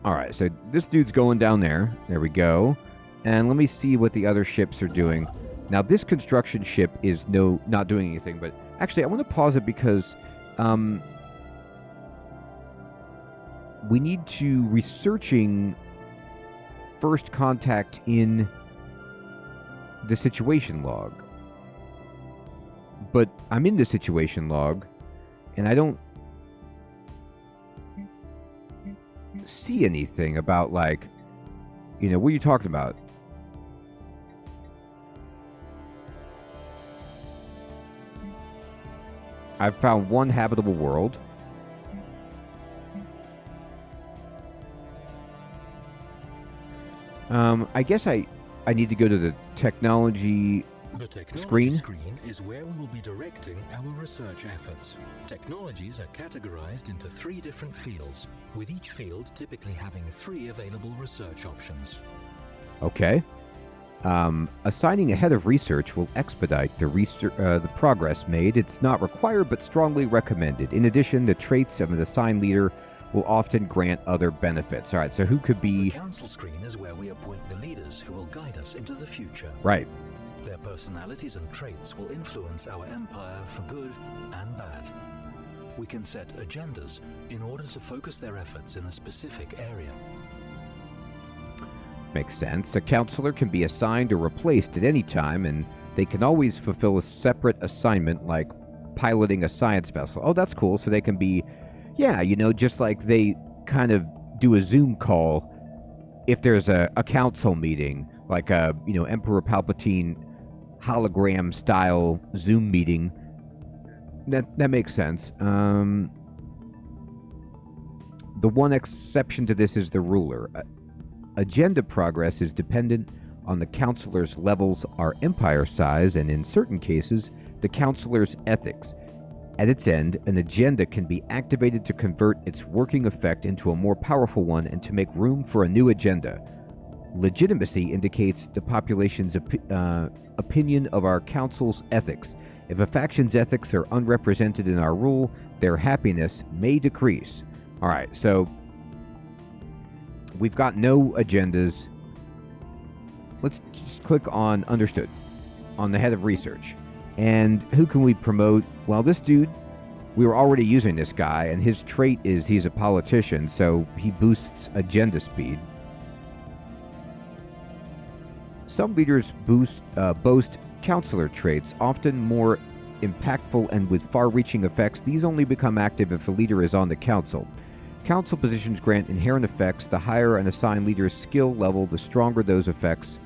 Alright, so this dude's going down there. There we go. And let me see what the other ships are doing. Now, this construction ship is not doing anything, but actually, I want to pause it because we need to researching first contact in the situation log. But I'm in the situation log, and I don't see anything about, like, you know, what are you talking about? I've found one habitable world. I guess I need to go to the technology screen. Screen is where we will be directing our research efforts. Technologies are categorized into 3 different fields, with each field typically having 3 available research options. Okay. Assigning a head of research will expedite the progress made. It's not required, but strongly recommended. In addition, the traits of an assigned leader will often grant other benefits. All right, so who could be... The council screen is where we appoint the leaders who will guide us into the future. Right. Their personalities and traits will influence our empire for good and bad. We can set agendas in order to focus their efforts in a specific area. Makes sense. A counselor can be assigned or replaced at any time, and they can always fulfill a separate assignment, like piloting a science vessel. Oh, that's cool. So they can be, yeah, you know, just like they kind of do a Zoom call if there's a council meeting, like a, you know, Emperor Palpatine hologram-style Zoom meeting. That makes sense. The one exception to this is the ruler. Agenda progress is dependent on the counselor's levels, our empire size, and in certain cases, the counselor's ethics. At its end, an agenda can be activated to convert its working effect into a more powerful one and to make room for a new agenda. Legitimacy indicates the population's opinion of our council's ethics. If a faction's ethics are unrepresented in our rule, their happiness may decrease. All right, so we've got no agendas. Let's just click on Understood on the head of research. And who can we promote? Well, this dude, we were already using this guy, and his trait is he's a politician, so he boosts agenda speed. Some leaders boast counselor traits, often more impactful and with far-reaching effects. These only become active if a leader is on the council. Council positions grant inherent effects. The higher an assigned leader's skill level, the stronger those effects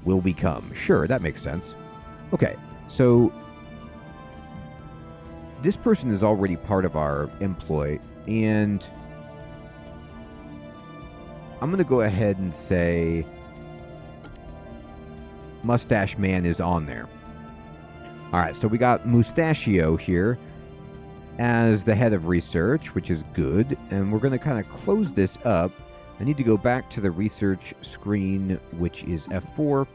will become. Sure, that makes sense. Okay, so this person is already part of our employ, and I'm going to go ahead and say Mustache Man is on there. All right, so we got Mustachio here as the head of research, which is good, and we're going to kind of close this up. I need to go back to the research screen, which is F4,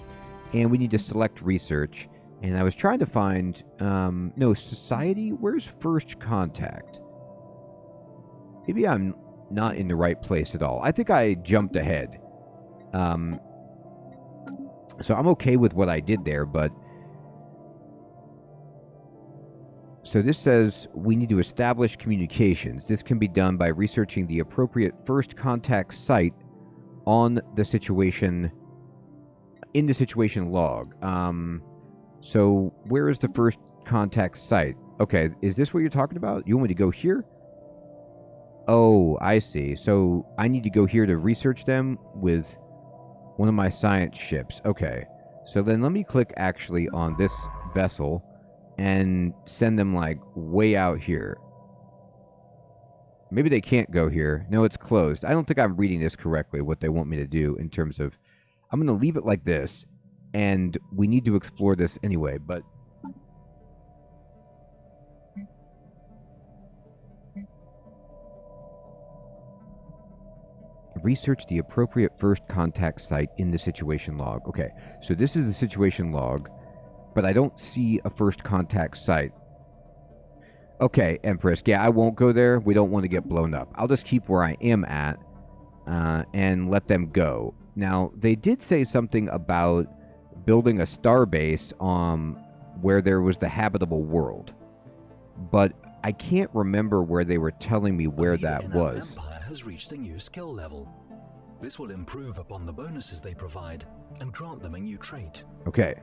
and we need to select research. And I was trying to find, no, society, where's first contact? Maybe I'm not in the right place at all. I think I jumped ahead. So I'm okay with what I did there, but so this says we need to establish communications. This can be done by researching the appropriate first contact site on the situation, in the situation log. So where is the first contact site? Okay, is this what you're talking about? You want me to go here? Oh, I see. So I need to go here to research them with one of my science ships. Okay, so then let me click actually on this vessel and send them, like, way out here. Maybe they can't go here. No, it's closed. I don't think I'm reading this correctly, what they want me to do in terms of... I'm going to leave it like this, and we need to explore this anyway, but... Research the appropriate first contact site in the situation log. Okay, so this is the situation log, but I don't see a first contact site. Okay, Empress. Yeah, I won't go there. We don't want to get blown up. I'll just keep where I am at and let them go. Now, they did say something about building a star base where there was the habitable world. But I can't remember where they were telling me where that was. Empire has reached a new skill level. This will improve upon the bonuses they provide and grant them a new trait. Okay.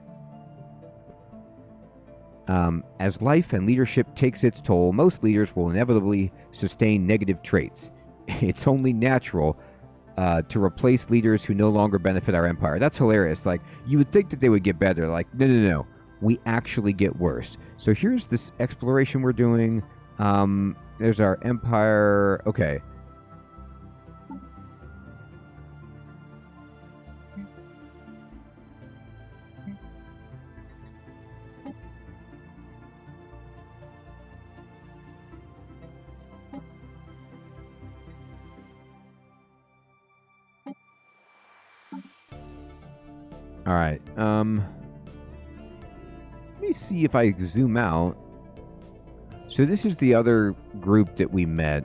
As life and leadership takes its toll, most leaders will inevitably sustain negative traits. It's only natural to replace leaders who no longer benefit our empire. That's hilarious. Like, you would think that they would get better. Like, no. We actually get worse. So here's this exploration we're doing. There's our empire. Okay. All right. Let me see if I zoom out. So this is the other group that we met.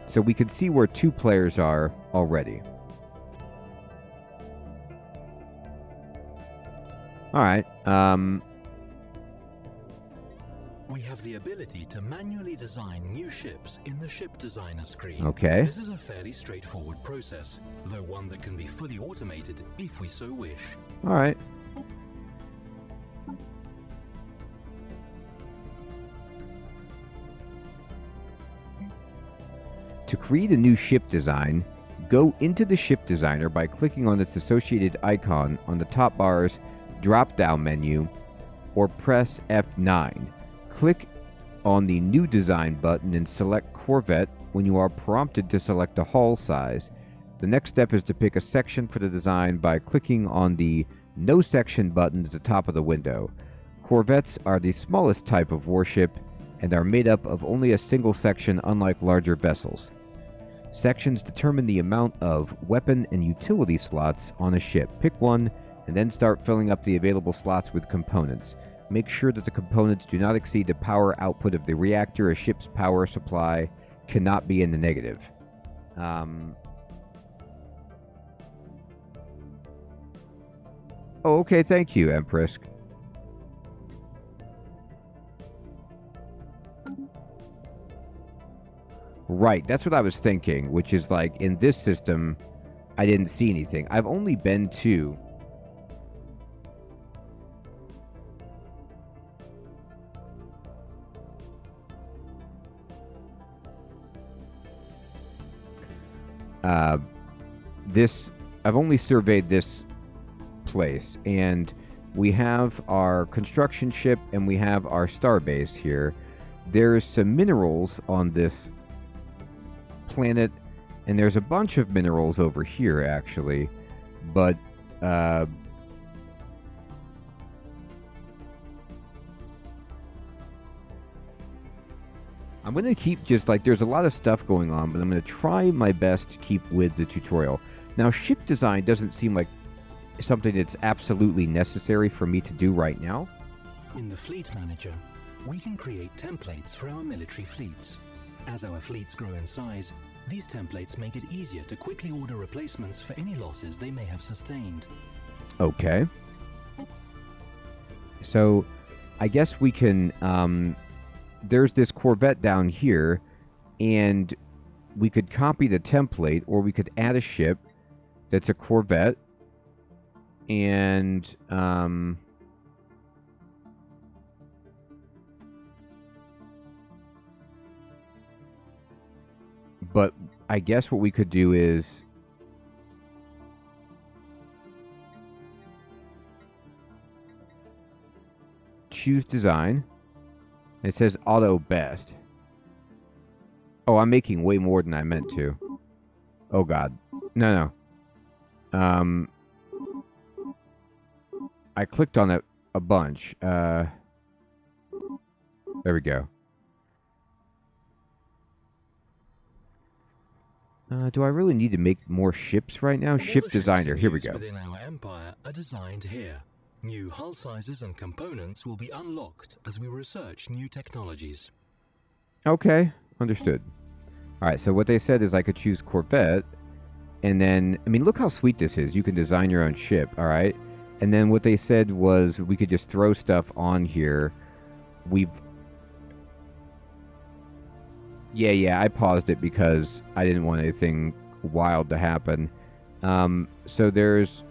So we can see where 2 players are already. All right. We have the ability to manually design new ships in the ship designer screen. Okay. This is a fairly straightforward process, though one that can be fully automated if we so wish. All right. To create a new ship design, go into the ship designer by clicking on its associated icon on the top bar's drop-down menu, or press F9. Click on the New Design button and select Corvette when you are prompted to select a hull size. The next step is to pick a section for the design by clicking on the No Section button at the top of the window. Corvettes are the smallest type of warship and are made up of only a single section, unlike larger vessels. Sections determine the amount of weapon and utility slots on a ship. Pick one and then start filling up the available slots with components. Make sure that the components do not exceed the power output of the reactor. A ship's power supply cannot be in the negative. Oh, okay, thank you, Empress. Right, that's what I was thinking, which is like, in this system, I didn't see anything. I've only been to... this, I've only surveyed this place, and we have our construction ship and we have our starbase here. There's some minerals on this planet, and there's a bunch of minerals over here, actually, but I'm going to keep just like, there's a lot of stuff going on, but I'm going to try my best to keep with the tutorial. Now, ship design doesn't seem like something that's absolutely necessary for me to do right now. In the Fleet Manager, we can create templates for our military fleets. As our fleets grow in size, these templates make it easier to quickly order replacements for any losses they may have sustained. Okay. So, I guess we can, there's this Corvette down here, and we could copy the template, or we could add a ship that's a Corvette, and, but I guess what we could do is choose design. It says auto best. Oh, I'm making way more than I meant to. Oh god. No. I clicked on it a bunch. There we go. Do I really need to make more ships right now? Ship designer. Here we go. Within our empire are designed here. New hull sizes and components will be unlocked as we research new technologies. Okay, understood. Alright, so what they said is I could choose Corvette, and then, I mean, look how sweet this is. You can design your own ship, alright? And then what they said was we could just throw stuff on here. Yeah, I paused it because I didn't want anything wild to happen. So there's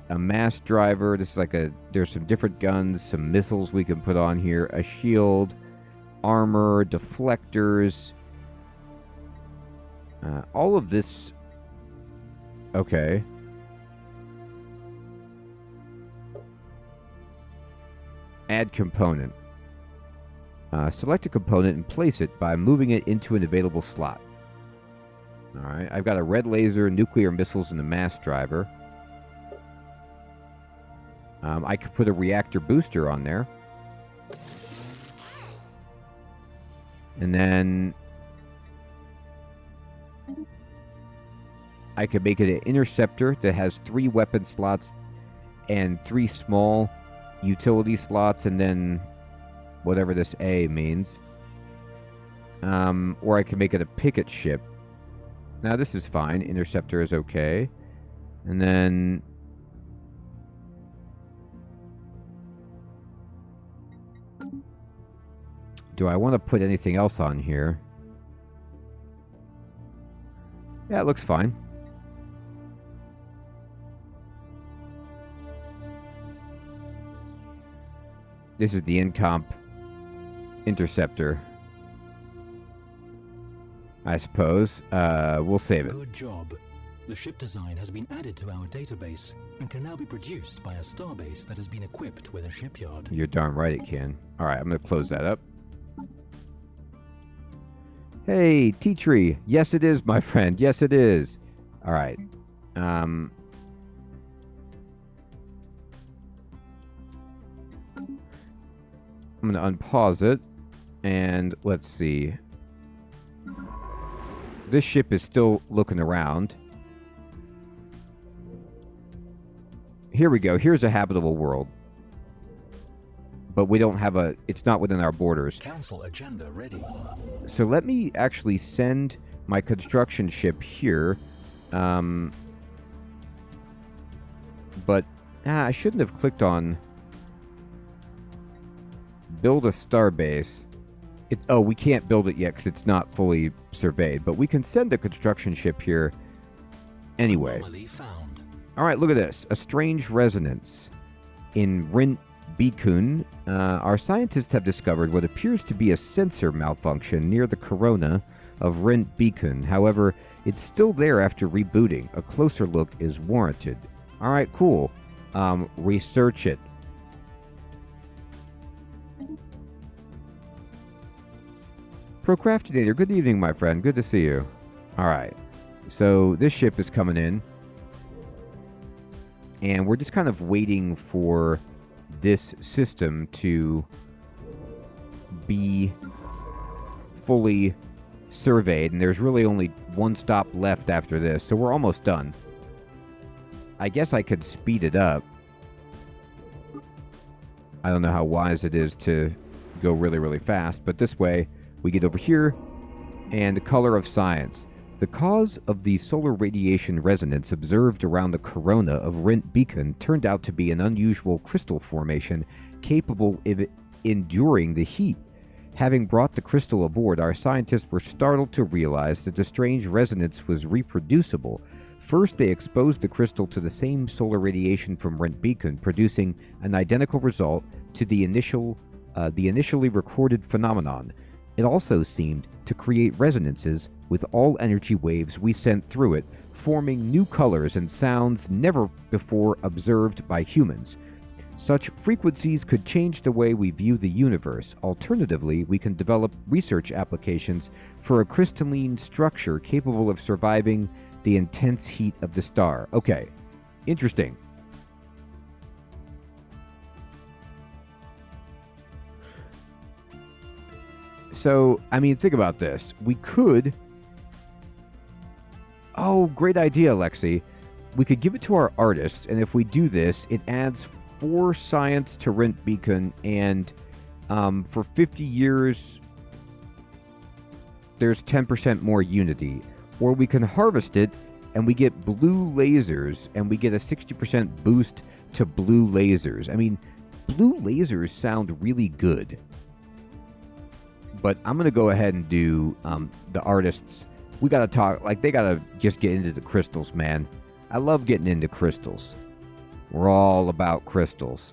a mass driver. This is like there's some different guns, some missiles we can put on here, a shield, armor, deflectors. All of this. Okay. Add component. Select a component and place it by moving it into an available slot. Alright, I've got a red laser, nuclear missiles, and a mass driver. I could put a reactor booster on there. And then I could make it an interceptor that has 3 weapon slots and 3 small utility slots, and then whatever this A means. Or I can make it a picket ship. Now this is fine. Interceptor is okay. And then do I want to put anything else on here? Yeah, it looks fine. This is the Incomp interceptor, I suppose. We'll save it. Good job. The ship design has been added to our database and can now be produced by a starbase that has been equipped with a shipyard. You're darn right it can. Alright, I'm going to close that up. Hey, tea tree. Yes, it is, my friend. Yes, it is. Alright. I'm going to unpause it. And let's see. This ship is still looking around. Here we go. Here's a habitable world. But we don't have a... It's not within our borders. Council agenda ready. So let me actually send my construction ship here. But I shouldn't have clicked on build a starbase. Oh, we can't build it yet because it's not fully surveyed. But we can send a construction ship here anyway. Anomaly found. All right, look at this. A strange resonance. In Rint Bikun, our scientists have discovered what appears to be a sensor malfunction near the corona of Rent Beacon. However, it's still there after rebooting. A closer look is warranted. Alright, cool. Research it. Procrastinator, good evening, my friend. Good to see you. Alright. So, this ship is coming in. And we're just kind of waiting for this system to be fully surveyed. And there's really only one stop left after this. So we're almost done. I guess I could speed it up. I don't know how wise it is to go really, really fast. But this way, we get over here. And the color of science. The cause of the solar radiation resonance observed around the corona of Rent Beacon turned out to be an unusual crystal formation capable of enduring the heat. Having brought the crystal aboard, our scientists were startled to realize that the strange resonance was reproducible. First, they exposed the crystal to the same solar radiation from Rent Beacon, producing an identical result to the initially recorded phenomenon. It also seemed to create resonances with all energy waves we sent through it, forming new colors and sounds never before observed by humans. Such frequencies could change the way we view the universe. Alternatively, we can develop research applications for a crystalline structure capable of surviving the intense heat of the star. Okay, interesting. So, I mean, think about this. We could... Oh, great idea, Lexi. We could give it to our artists, and if we do this, it adds 4 science to Rent Beacon, and for 50 years, there's 10% more unity. Or we can harvest it, and we get blue lasers, and we get a 60% boost to blue lasers. I mean, blue lasers sound really good. But I'm going to go ahead and do the artists. We got to talk, like, they got to just get into the crystals, man. I love getting into crystals. We're all about crystals.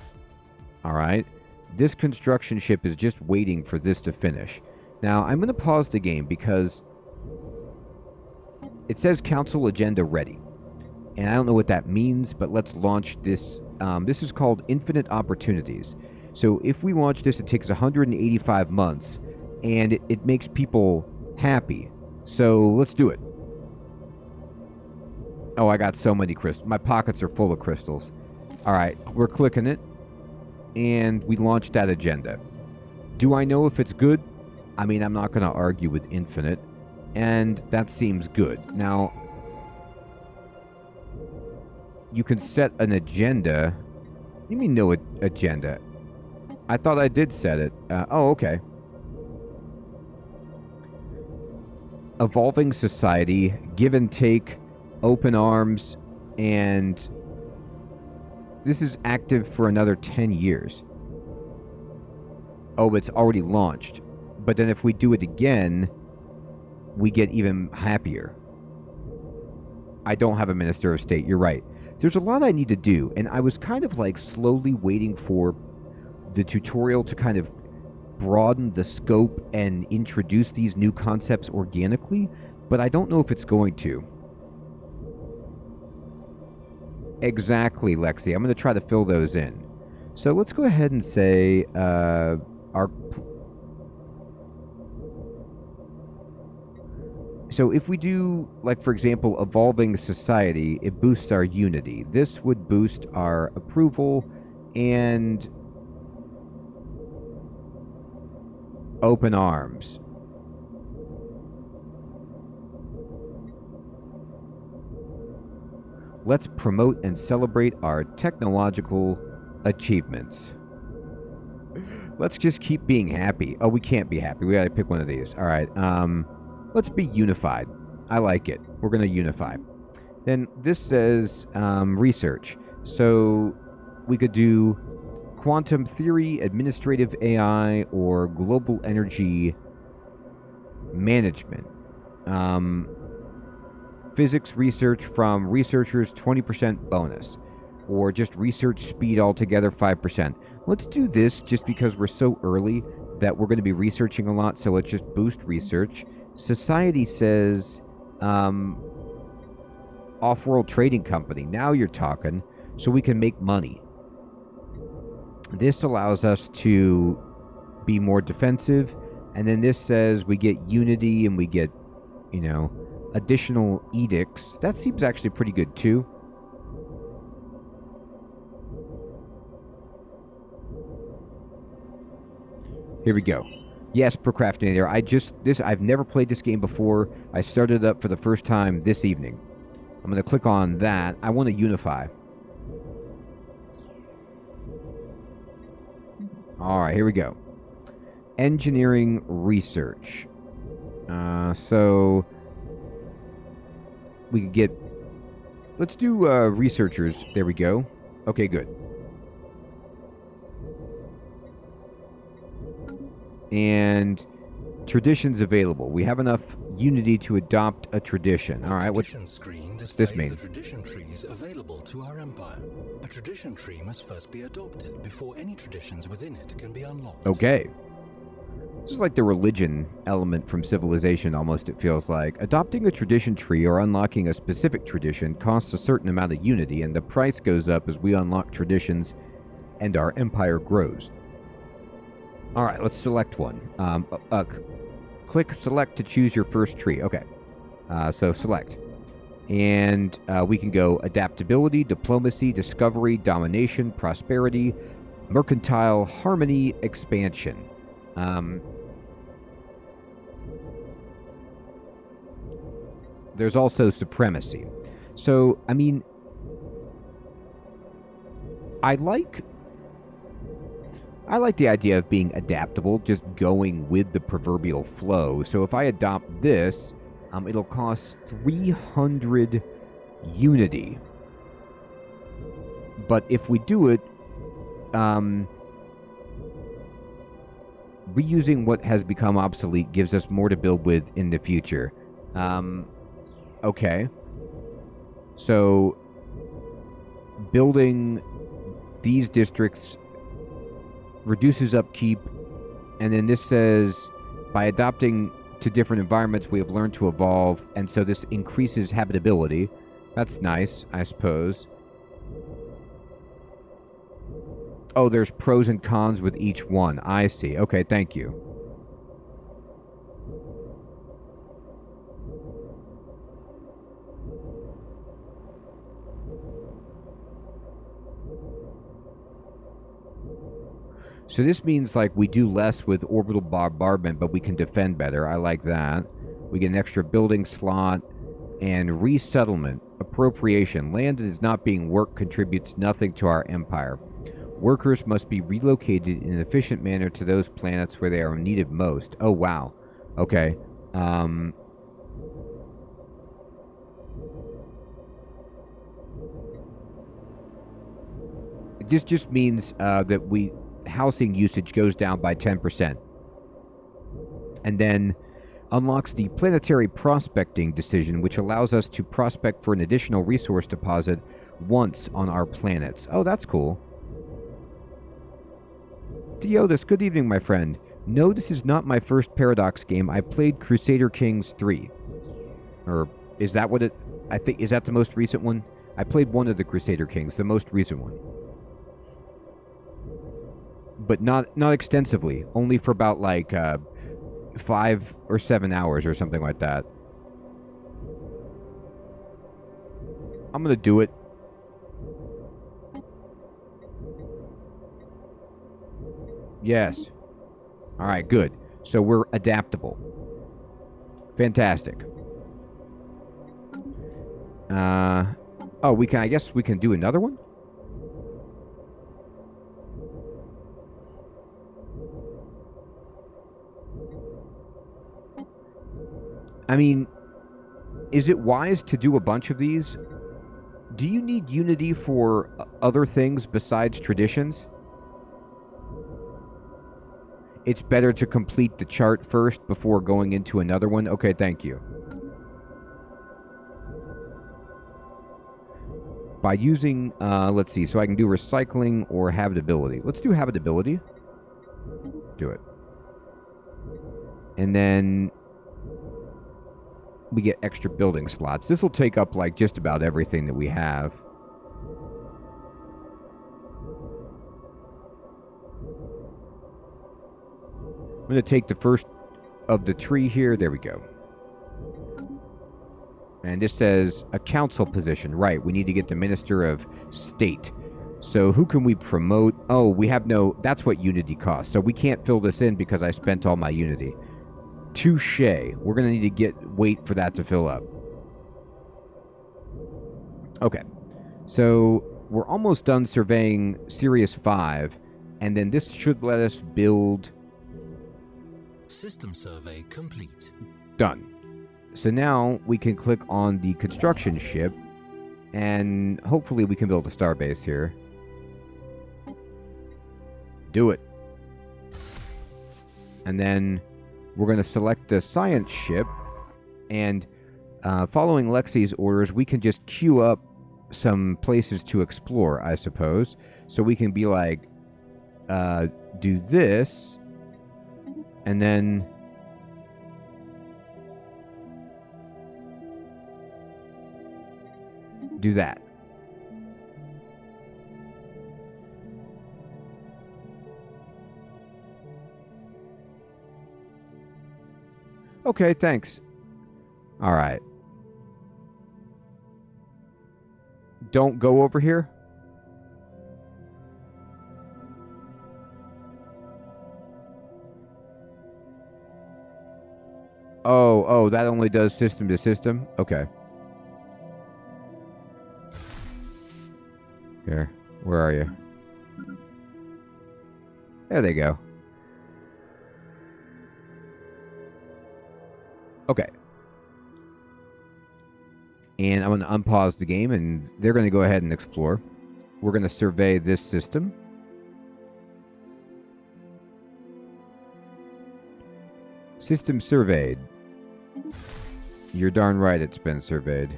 All right. This construction ship is just waiting for this to finish. Now, I'm going to pause the game because it says council agenda ready. And I don't know what that means, but let's launch this. This is called Infinite Opportunities. So if we launch this, it takes 185 months. And it makes people happy. So let's do it. Oh, I got so many crystals. My pockets are full of crystals. All right, we're clicking it. And we launched that agenda. Do I know if it's good? I mean, I'm not going to argue with Infinite. And that seems good. Now, you can set an agenda. What do you mean no agenda? I thought I did set it. Oh, okay. Evolving society, give and take, open arms, and this is active for another 10 years. Oh, it's already launched. But then if we do it again, we get even happier. I don't have a Minister of State, you're right. There's a lot I need to do, and I was kind of like slowly waiting for the tutorial to kind of broaden the scope and introduce these new concepts organically, but I don't know if it's going to. Exactly, Lexi. I'm going to try to fill those in. So let's go ahead and say So if we do, like, for example, evolving society, it boosts our unity. This would boost our approval and open arms. Let's promote and celebrate our technological achievements. Let's just keep being happy. Oh, we can't be happy. We gotta pick one of these. All right. Let's be unified. I like it. We're gonna unify. Then this says research. So we could do quantum theory, administrative AI, or global energy management. Physics research from researchers, 20% bonus. Or just research speed altogether, 5%. Let's do this just because we're so early that we're going to be researching a lot, so let's just boost research. Society says, off-world trading company. Now you're talking. So we can make money. This allows us to be more defensive. And then this says we get unity and we get, you know, additional edicts. That seems actually pretty good too. Here we go. Yes, Procrastinator. I've never played this game before. I started it up for the first time this evening. I'm going to click on that. I want to unify. All right, here we go. Engineering research. So we could get... Let's do researchers. There we go. Okay, good. And traditions available. We have enough unity to adopt a tradition. All right, what's this mean? The tradition trees available to our empire. A tradition tree must first be adopted before any traditions within it can be unlocked. Okay. This is like the religion element from Civilization, almost, it feels like. Adopting a tradition tree or unlocking a specific tradition costs a certain amount of unity, and the price goes up as we unlock traditions and our empire grows. All right, let's select one. Click select to choose your first tree. Okay, so select. And we can go adaptability, diplomacy, discovery, domination, prosperity, mercantile, harmony, expansion. There's also supremacy. So, I mean, I like the idea of being adaptable, just going with the proverbial flow. So if I adopt this, it'll cost 300 unity. But if we do it, reusing what has become obsolete gives us more to build with in the future. Okay. So, building these districts reduces upkeep, and then this says, by adopting to different environments, we have learned to evolve, and so this increases habitability. That's nice, I suppose. Oh, there's pros and cons with each one. I see. Okay, thank you. So this means, like, we do less with orbital bombardment, but we can defend better. I like that. We get an extra building slot. And resettlement. Appropriation. Land that is not being worked contributes nothing to our empire. Workers must be relocated in an efficient manner to those planets where they are needed most. Oh, wow. Okay. This just means that housing usage goes down by 10%. And then unlocks the planetary prospecting decision, which allows us to prospect for an additional resource deposit once on our planets. Oh, that's cool. Theodis, good evening, my friend. No, this is not my first Paradox game. I played Crusader Kings 3. Or is that what it... I think, is that the most recent one? I played one of the Crusader Kings, the most recent one. But not extensively. Only for about, like, 5 or 7 hours or something like that. I'm gonna do it. Yes. Alright, good. So we're adaptable. Fantastic. Oh, we can... I guess we can do another one? I mean, is it wise to do a bunch of these? Do you need unity for other things besides traditions? It's better to complete the chart first before going into another one? Okay, thank you. By using, let's see, so I can do recycling or habitability. Let's do habitability. Do it. And then... we get extra building slots. This will take up like just about everything that we have. I'm going to take the first of the tree here. There we go. And this says a council position. Right, we need to get the Minister of State. So who can we promote? Oh, we have no... That's what Unity costs. So we can't fill this in because I spent all my Unity. Touche. We're going to need to wait for that to fill up. Okay. So we're almost done surveying Sirius 5. And then this should let us build... System survey complete. Done. So now we can click on the construction ship, and hopefully we can build a starbase here. Do it. And then we're going to select the science ship, and following Lexi's orders, we can just queue up some places to explore, I suppose. So we can be like, do this, and then... do that. Okay, thanks. All right. Don't go over here. Oh, that only does system to system? Okay. Here, where are you? There they go. Okay. And I'm going to unpause the game, and they're going to go ahead and explore. We're going to survey this system. System surveyed. You're darn right it's been surveyed.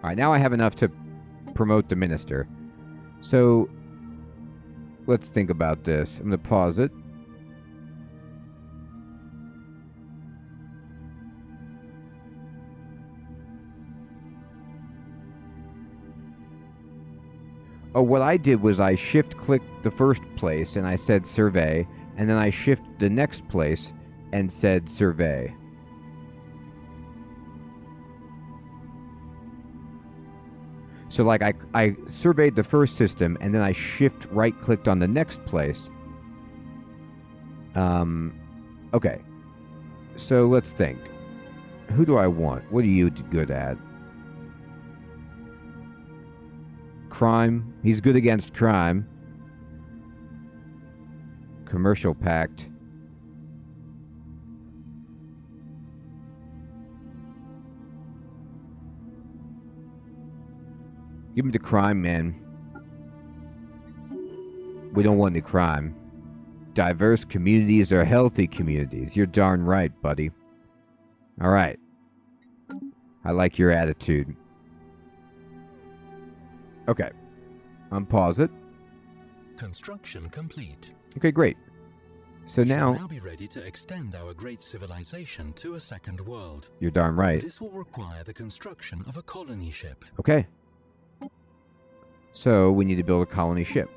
Alright, now I have enough to promote the minister. So, let's think about this. I'm going to pause it. Oh, what I did was I shift-clicked the first place and I said survey, and then I shift the next place and said survey. So, like, I surveyed the first system, and then I shift right-clicked on the next place. Okay. So, let's think. Who do I want? What are you good at? Crime. He's good against crime. Commercial pact. Give me the crime, man. We don't want any crime. Diverse communities are healthy communities. You're darn right, buddy. All right. I like your attitude. Okay. Unpause it. Construction complete. Okay, great. So We now... shall now be ready to extend our great civilization to a second world. You're darn right. This will require the construction of a colony ship. Okay. So, we need to build a colony ship.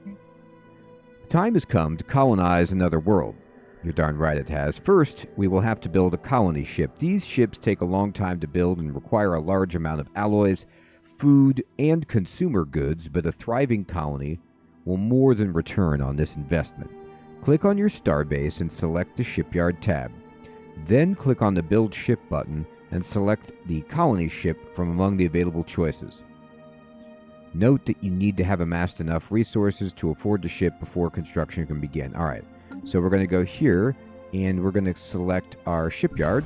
The time has come to colonize another world. You're darn right it has. First, we will have to build a colony ship. These ships take a long time to build and require a large amount of alloys, food, and consumer goods, but a thriving colony will more than return on this investment. Click on your starbase and select the Shipyard tab. Then click on the Build Ship button and select the colony ship from among the available choices. Note that you need to have amassed enough resources to afford the ship before construction can begin. Alright, so we're going to go here, and we're going to select our shipyard,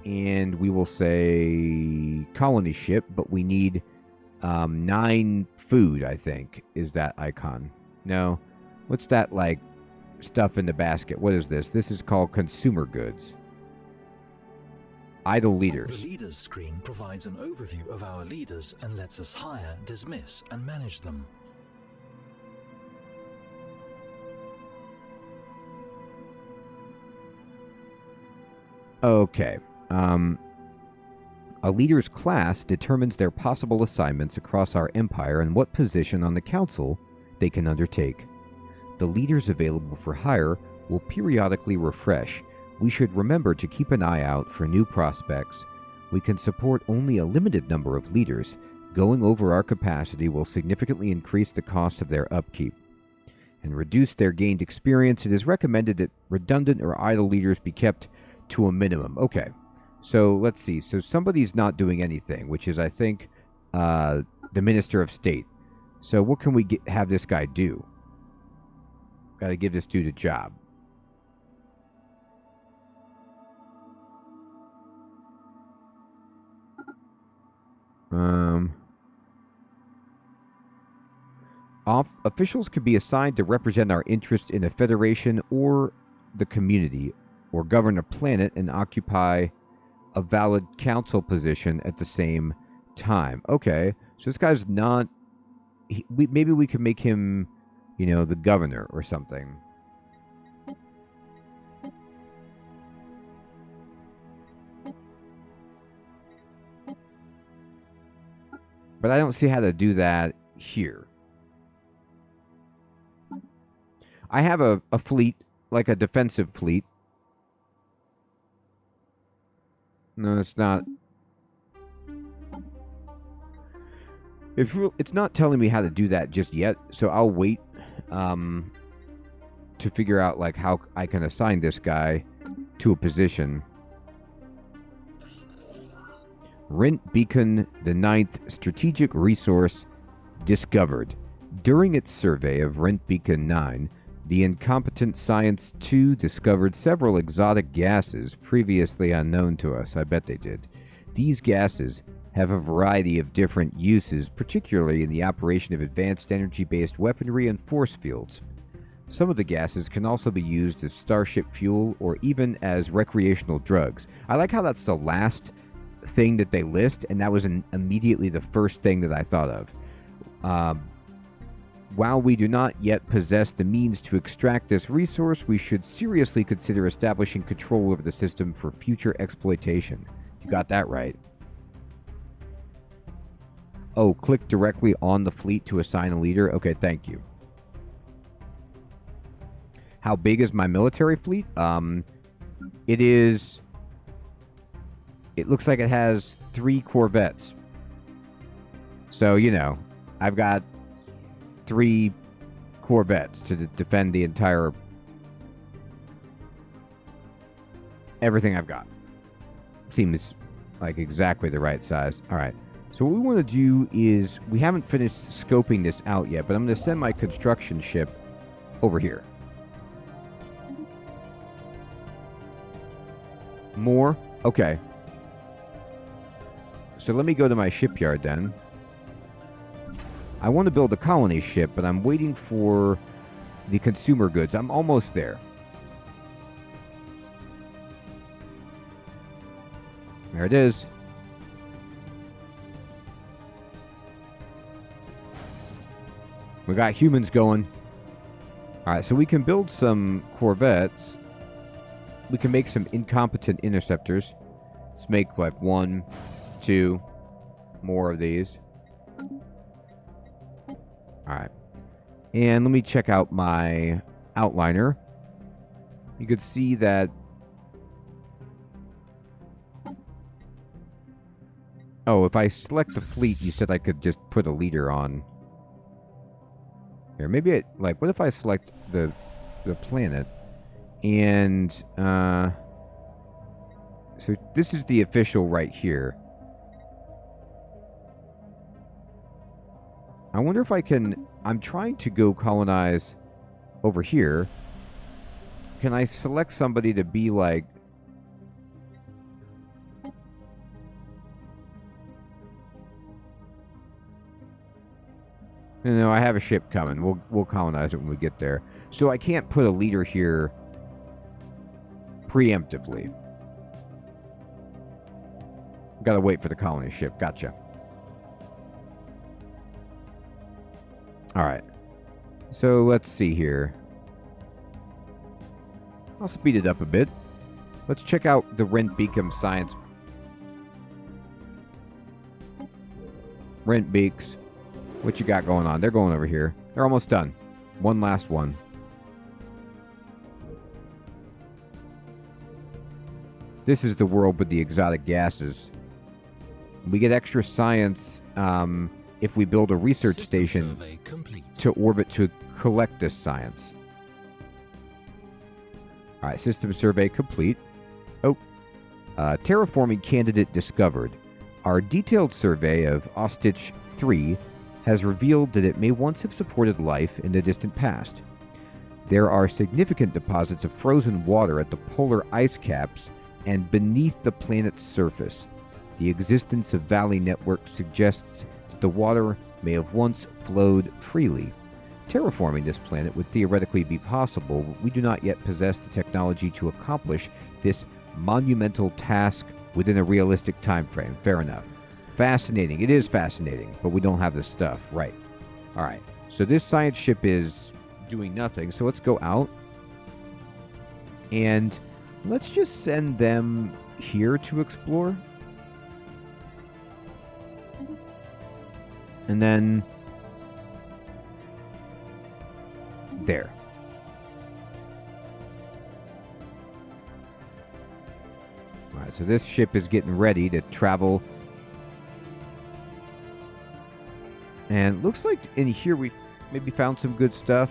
and we will say colony ship, but we need 9 food, I think, is that icon. No, what's that, like, stuff in the basket? What is this? This is called consumer goods. Idle leaders. The leaders screen provides an overview of our leaders and lets us hire, dismiss, and manage them. Okay. A leader's class determines their possible assignments across our empire and what position on the council they can undertake. The leaders available for hire will periodically refresh. We should remember to keep an eye out for new prospects. We can support only a limited number of leaders. Going over our capacity will significantly increase the cost of their upkeep and reduce their gained experience. It is recommended that redundant or idle leaders be kept to a minimum. Okay, so let's see. So somebody's not doing anything, which is, I think, the Minister of State. So what can we have this guy do? Got to give this dude a job. Officials could be assigned to represent our interests in a federation or the community, or govern a planet and occupy a valid council position at the same time. Okay, so this guy's not... maybe we could make him, you know, the governor or something. But I don't see how to do that here. I have a fleet, like a defensive fleet. No, it's not. It's not telling me how to do that just yet, so I'll wait to figure out like how I can assign this guy to a position. Rent Beacon, the 9th strategic resource discovered. During its survey of Rent Beacon 9, the Incompetent Science 2 discovered several exotic gases previously unknown to us. I bet they did. These gases have a variety of different uses, particularly in the operation of advanced energy-based weaponry and force fields. Some of the gases can also be used as starship fuel or even as recreational drugs. I like how that's the last thing that they list, and that was immediately the first thing that I thought of. While we do not yet possess the means to extract this resource, we should seriously consider establishing control over the system for future exploitation. You got that right. Oh, click directly on the fleet to assign a leader? Okay, thank you. How big is my military fleet? It is... It looks like it has 3 corvettes. So, you know, I've got 3 corvettes to defend the entire... everything I've got. Seems like exactly the right size. Alright, so what we want to do is... We haven't finished scoping this out yet, but I'm going to send my construction ship over here. More? Okay. So let me go to my shipyard then. I want to build a colony ship, but I'm waiting for the consumer goods. I'm almost there. There it is. We got humans going. Alright, so we can build some corvettes. We can make some incompetent interceptors. Let's make like 1, 2 more of these. Alright. And let me check out my outliner. You could see that... Oh, if I select the fleet, you said I could just put a leader on. Here, maybe it... Like, what if I select the planet? And, so this is the official right here. I wonder if I can... I'm trying to go colonize over here. Can I select somebody to be like... No, I have a ship coming. We'll colonize it when we get there. So I can't put a leader here preemptively. Gotta wait for the colony ship. Gotcha. Alright. So let's see here. I'll speed it up a bit. Let's check out the Rent Beacom science. Rent Beaks. What you got going on? They're going over here. They're almost done. One last one. This is the world with the exotic gases. We get extra science if we build a research station to orbit to collect this science. All right, system survey complete. Oh, terraforming candidate discovered. Our detailed survey of Ostich 3 has revealed that it may once have supported life in the distant past. There are significant deposits of frozen water at the polar ice caps and beneath the planet's surface. The existence of valley networks suggests that the water may have once flowed freely. Terraforming this planet would theoretically be possible, but we do not yet possess the technology to accomplish this monumental task within a realistic time frame. Fair enough. Fascinating. It is fascinating, but we don't have the stuff. Right. All right. So this science ship is doing nothing, so let's go out. And let's just send them here to explore. And then there. All right, so this ship is getting ready to travel. And looks like in here we maybe found some good stuff.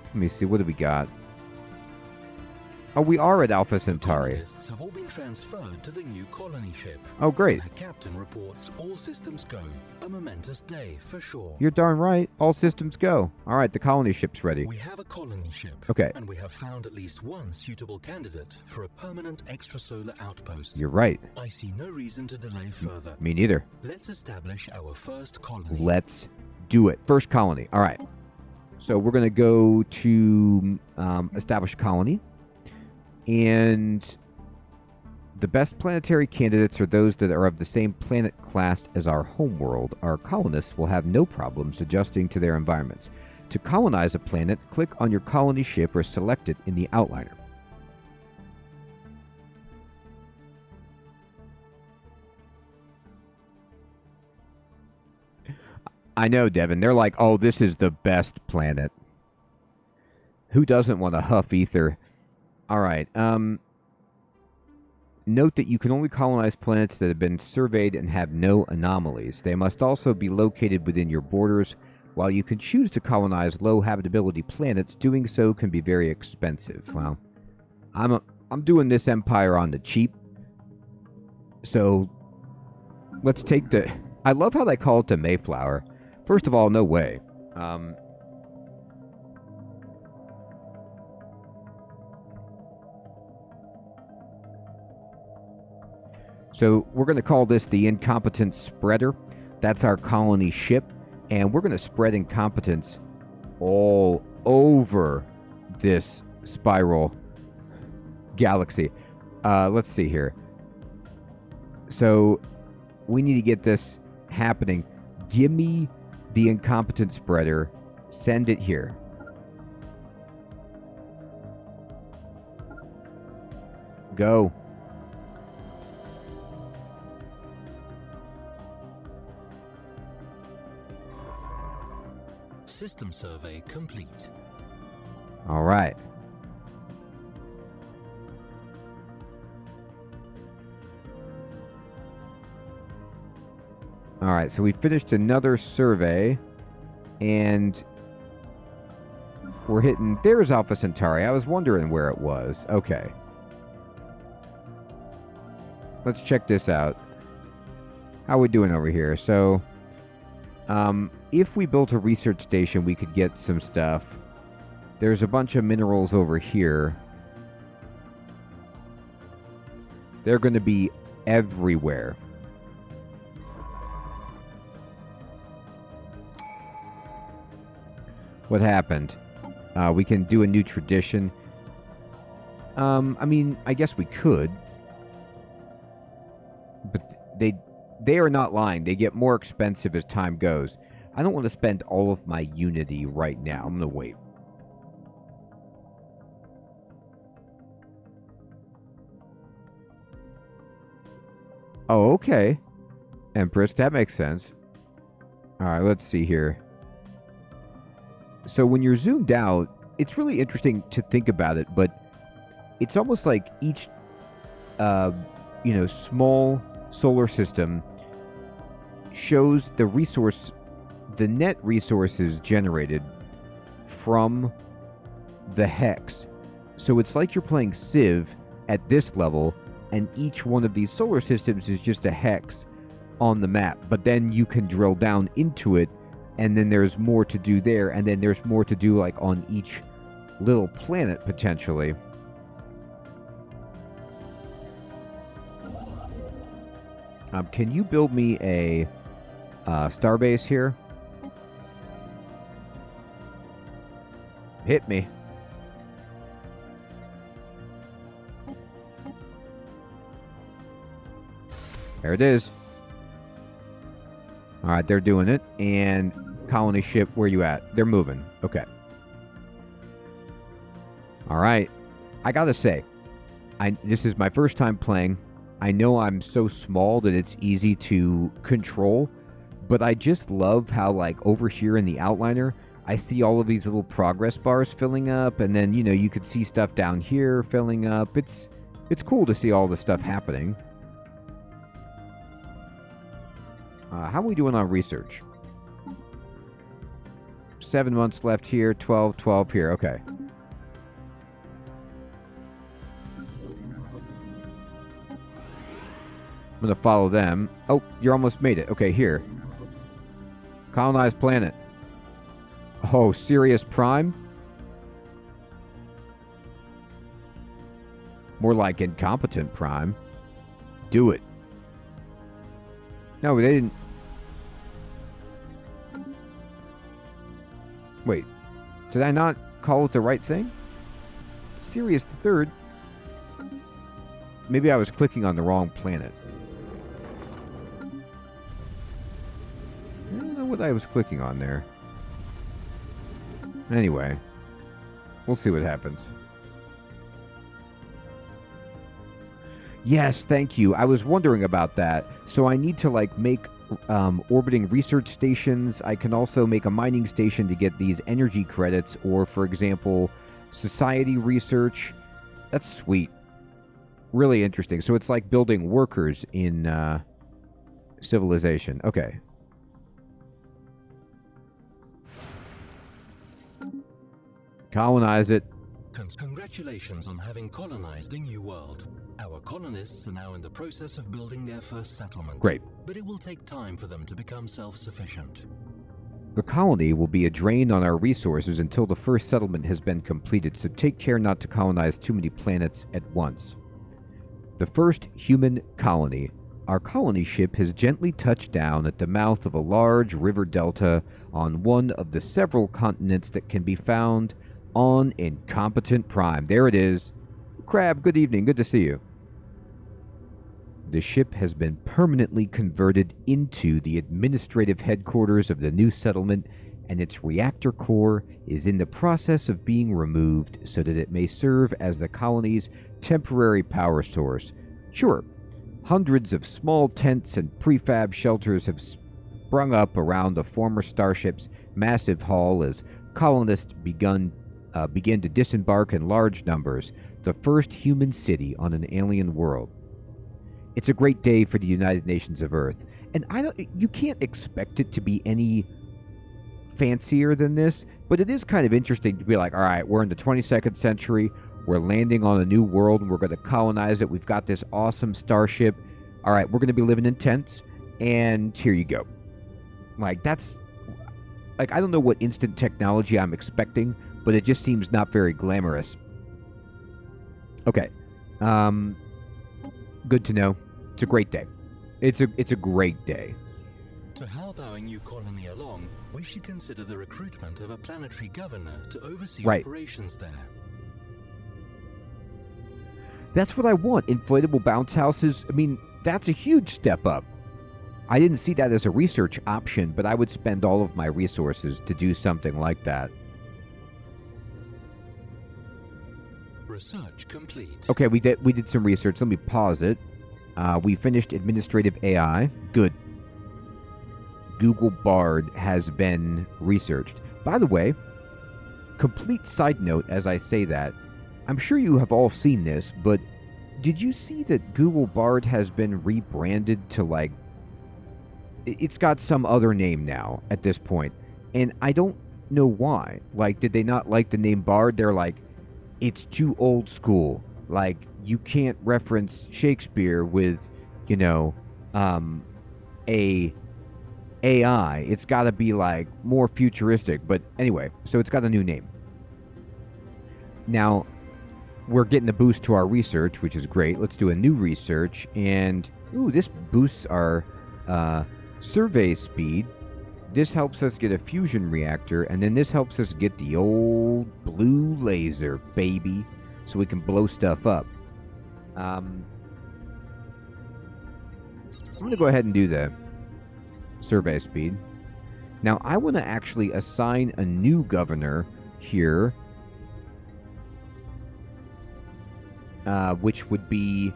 Let me see, what do we got? Oh, we are at Alpha Centauri. The colonists have all been transferred to the new colony ship. Oh, great. The captain reports all systems go. A momentous day for sure. You're darn right. All systems go. All right, the colony ship's ready. We have a colony ship. Okay. And we have found at least one suitable candidate for a permanent extrasolar outpost. You're right. I see no reason to delay further. Me neither. Let's establish our first colony. Let's do it. First colony. All right. So we're going to go to establish colony. And the best planetary candidates are those that are of the same planet class as our homeworld. Our colonists will have no problems adjusting to their environments. To colonize a planet, click on your colony ship or select it in the outliner. I know, Devin. They're like, oh, this is the best planet. Who doesn't want to huff ether? All right. Note that you can only colonize planets that have been surveyed and have no anomalies. They must also be located within your borders. While you can choose to colonize low habitability planets, doing so can be very expensive. Well, I'm doing this empire on the cheap. So let's take the... I love how they call it the Mayflower. First of all, no way. So we're going to call this the Incompetent Spreader. That's our colony ship. And we're going to spread incompetence all over this spiral galaxy. Let's see here. So we need to get this happening. Give me the Incompetent Spreader. Send it here. Go. System survey complete. All right. All right, so we finished another survey, and we're hitting... There's Alpha Centauri. I was wondering where it was. Okay. Let's check this out. How are we doing over here? So, if we built a research station, we could get some stuff. There's a bunch of minerals over here. They're going to be everywhere. What happened? We can do a new tradition. I mean, I guess we could. But they are not lying. They get more expensive as time goes. I don't want to spend all of my unity right now. I'm going to wait. Oh, okay. Empress, that makes sense. All right, let's see here. So when you're zoomed out, it's really interesting to think about it, but it's almost like each, small solar system shows the net resources generated from the hex. So it's like you're playing Civ at this level, and each one of these solar systems is just a hex on the map. But then you can drill down into it, and then there's more to do there, and then there's more to do like on each little planet potentially. Can you build me a starbase here? Hit me. There it is. All right, they're doing it. And colony ship, where you at? They're moving. Okay. All right. I gotta say, this is my first time playing. I know I'm so small that it's easy to control, but I just love how, like, over here in the outliner, I see all of these little progress bars filling up, and then, you could see stuff down here filling up. It's cool to see all this stuff happening. How are we doing on research? 7 months left here, 12 here. Okay. I'm going to follow them. Oh, you almost made it. Okay, here. Colonized planet. Oh, Sirius Prime? More like Incompetent Prime. Do it. No, they didn't. Wait. Did I not call it the right thing? Sirius the Third? Maybe I was clicking on the wrong planet. I don't know what I was clicking on there. Anyway, we'll see what happens. Yes, thank you. I was wondering about that. So I need to, like, make orbiting research stations. I can also make a mining station to get these energy credits, or, for example, society research. That's sweet. Really interesting. So it's like building workers in civilization. Okay. Colonize it. Congratulations on having colonized a new world. Our colonists are now in the process of building their first settlement. Great. But it will take time for them to become self-sufficient. The colony will be a drain on our resources until the first settlement has been completed, so take care not to colonize too many planets at once. The first human colony. Our colony ship has gently touched down at the mouth of a large river delta on one of the several continents that can be found on Incompetent Prime. There it is. Crab, good evening. Good to see you. The ship has been permanently converted into the administrative headquarters of the new settlement, and its reactor core is in the process of being removed so that it may serve as the colony's temporary power source. Sure, hundreds of small tents and prefab shelters have sprung up around the former starship's massive hull as colonists begin to disembark in large numbers, the first human city on an alien world. It's a great day for the United Nations of Earth, and you can't expect it to be any fancier than this, but it is kind of interesting to be like, all right, we're in the 22nd century, we're landing on a new world, and we're going to colonize it. We've got this awesome starship. All right, we're going to be living in tents, and here you go. Like, that's... Like, I don't know what instant technology I'm expecting, but it just seems not very glamorous. Okay. Good to know. It's a great day. It's a great day. To help our new colony along, we should consider the recruitment of a planetary governor to oversee operations there. That's what I want. Inflatable bounce houses. I mean, that's a huge step up. I didn't see that as a research option, but I would spend all of my resources to do something like that. Research complete. Okay, we did some research. Let me pause it. We finished administrative AI. Good. Google Bard has been researched. By the way, complete side note as I say that, I'm sure you have all seen this, but did you see that Google Bard has been rebranded to like, it's got some other name now at this point, and I don't know why. Like, did they not like the name Bard? They're like, it's too old school. Like, you can't reference Shakespeare with, you know, a AI. It's got to be like more futuristic. But anyway, so it's got a new name. Now, we're getting a boost to our research, which is great. Let's do a new research. And, ooh, this boosts our survey speed. This helps us get a fusion reactor. And then this helps us get the old blue laser, baby. So we can blow stuff up. I'm going to go ahead and do the survey speed. Now, I want to actually assign a new governor here. Which would be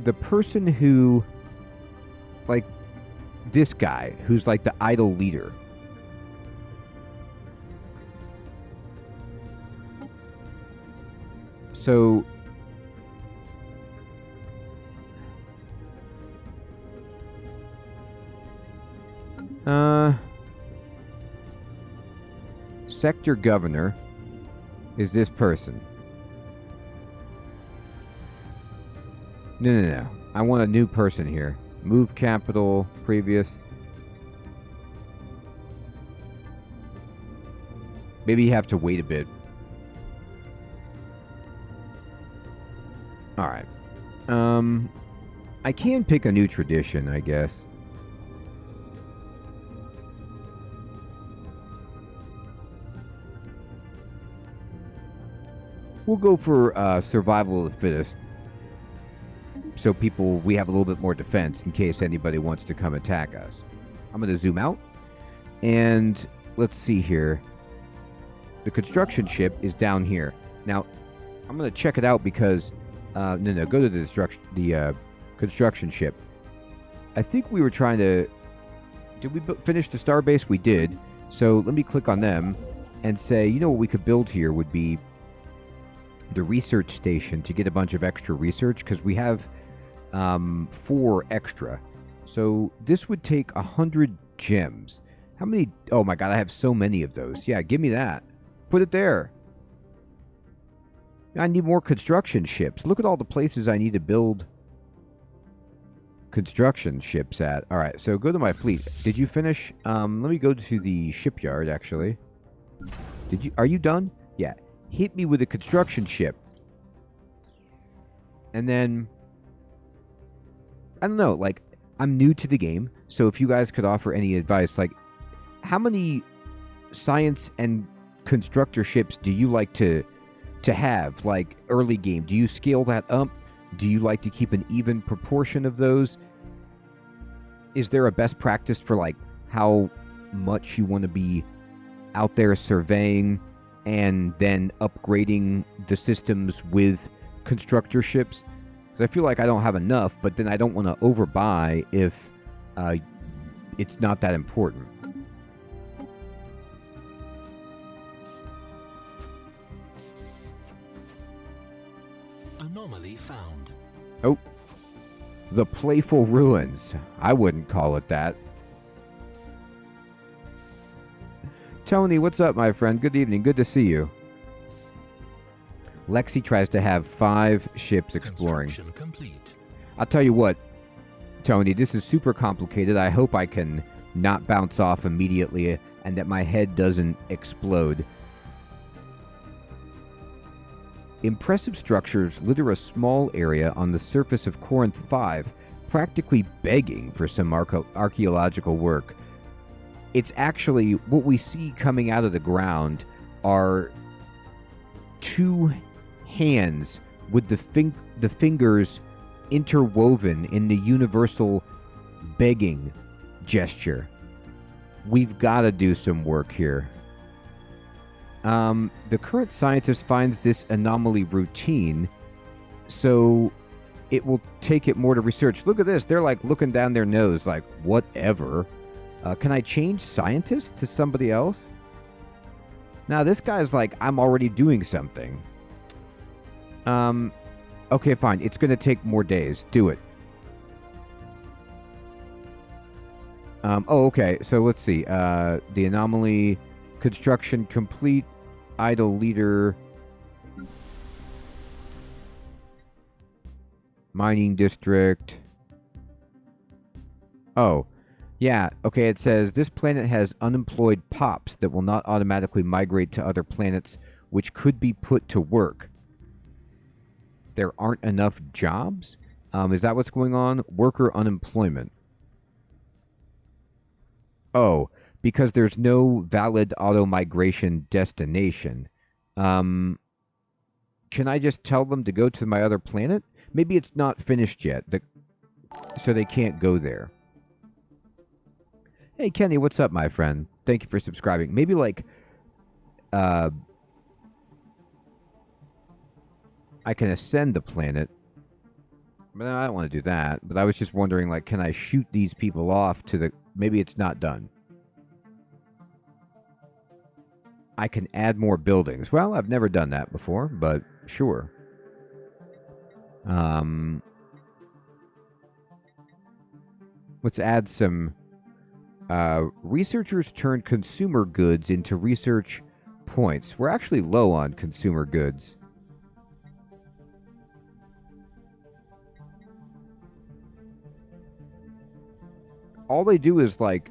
the person who, like, this guy who's like the idol leader. So sector governor is this person. No. I want a new person here. Move capital, previous. Maybe you have to wait a bit. Alright. I can pick a new tradition, I guess. We'll go for survival of the fittest. So we have a little bit more defense in case anybody wants to come attack us. I'm going to zoom out. And let's see here. The construction ship is down here. Now, I'm going to check it out because... no, go to the construction ship. I think we were trying to... Did we finish the starbase? We did. So let me click on them and say, you know what we could build here would be the research station to get a bunch of extra research, because we have 4 extra. So this would take 100 gems. How many? Oh my god, I have so many of those. Yeah, give me that. Put it there. I need more construction ships. Look at all the places I need to build construction ships at. All right, so go to my fleet. Did you finish? Let me go to the shipyard, actually. Are you done? Yeah. Hit me with a construction ship. And then... I don't know, like, I'm new to the game, so if you guys could offer any advice, like, how many science and constructor ships do you like to have, like, early game? Do you scale that up? Do you like to keep an even proportion of those? Is there a best practice for, like, how much you want to be out there surveying and then upgrading the systems with constructor ships? Because I feel like I don't have enough, but then I don't want to overbuy if it's not that important. Anomaly found. Oh. The Playful Ruins. I wouldn't call it that. Tony, what's up, my friend? Good evening. Good to see you. Lexi tries to have 5 ships exploring. Construction complete. I'll tell you what, Tony, this is super complicated. I hope I can not bounce off immediately and that my head doesn't explode. Impressive structures litter a small area on the surface of Corinth 5, practically begging for some archaeological work. It's actually, what we see coming out of the ground are 2 hands with the fingers interwoven in the universal begging gesture. We've got to do some work here. The current scientist finds this anomaly routine, so it will take it more to research. Look at this. They're like looking down their nose like, whatever. Can I change scientist to somebody else? Now, this guy's like, I'm already doing something. Okay, fine. It's going to take more days. Do it. Oh, okay. So let's see. The anomaly, construction complete, idle leader, mining district. Oh, yeah. Okay, it says this planet has unemployed pops that will not automatically migrate to other planets, which could be put to work. There aren't enough jobs? Is that what's going on? Worker unemployment. Oh, because there's no valid auto-migration destination. Can I just tell them to go to my other planet? Maybe it's not finished yet, so they can't go there. Hey, Kenny, what's up, my friend? Thank you for subscribing. Maybe, like, I can ascend the planet. But I don't want to do that. But I was just wondering, like, can I shoot these people off to the... Maybe it's not done. I can add more buildings. Well, I've never done that before, but sure. Let's add some... researchers turn consumer goods into research points. We're actually low on consumer goods. All they do is, like,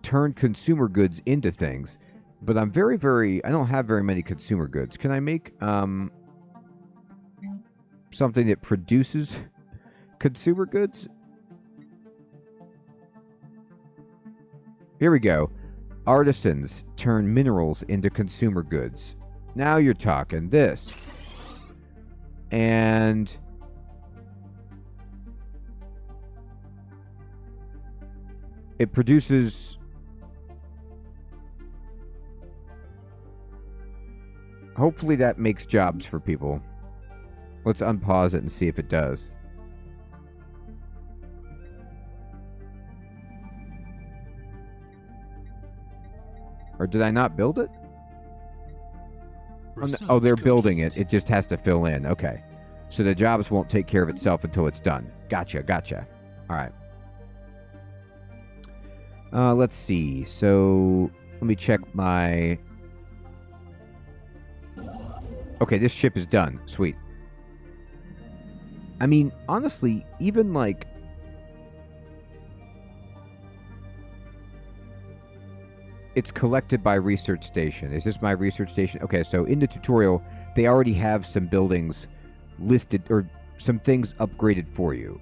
turn consumer goods into things. But I'm I don't have very many consumer goods. Can I make, something that produces consumer goods? Here we go. Artisans turn minerals into consumer goods. Now you're talking. This. And... it produces... hopefully that makes jobs for people. Let's unpause it and see if it does. Or did I not build it? Oh, they're building it. It just has to fill in. Okay. So the jobs won't take care of itself until it's done. Gotcha. All right. Let's see. So, let me check my... Okay, this ship is done. Sweet. I mean, honestly, even, like... it's collected by research station. Is this my research station? Okay, so in the tutorial, they already have some buildings listed, or some things upgraded for you.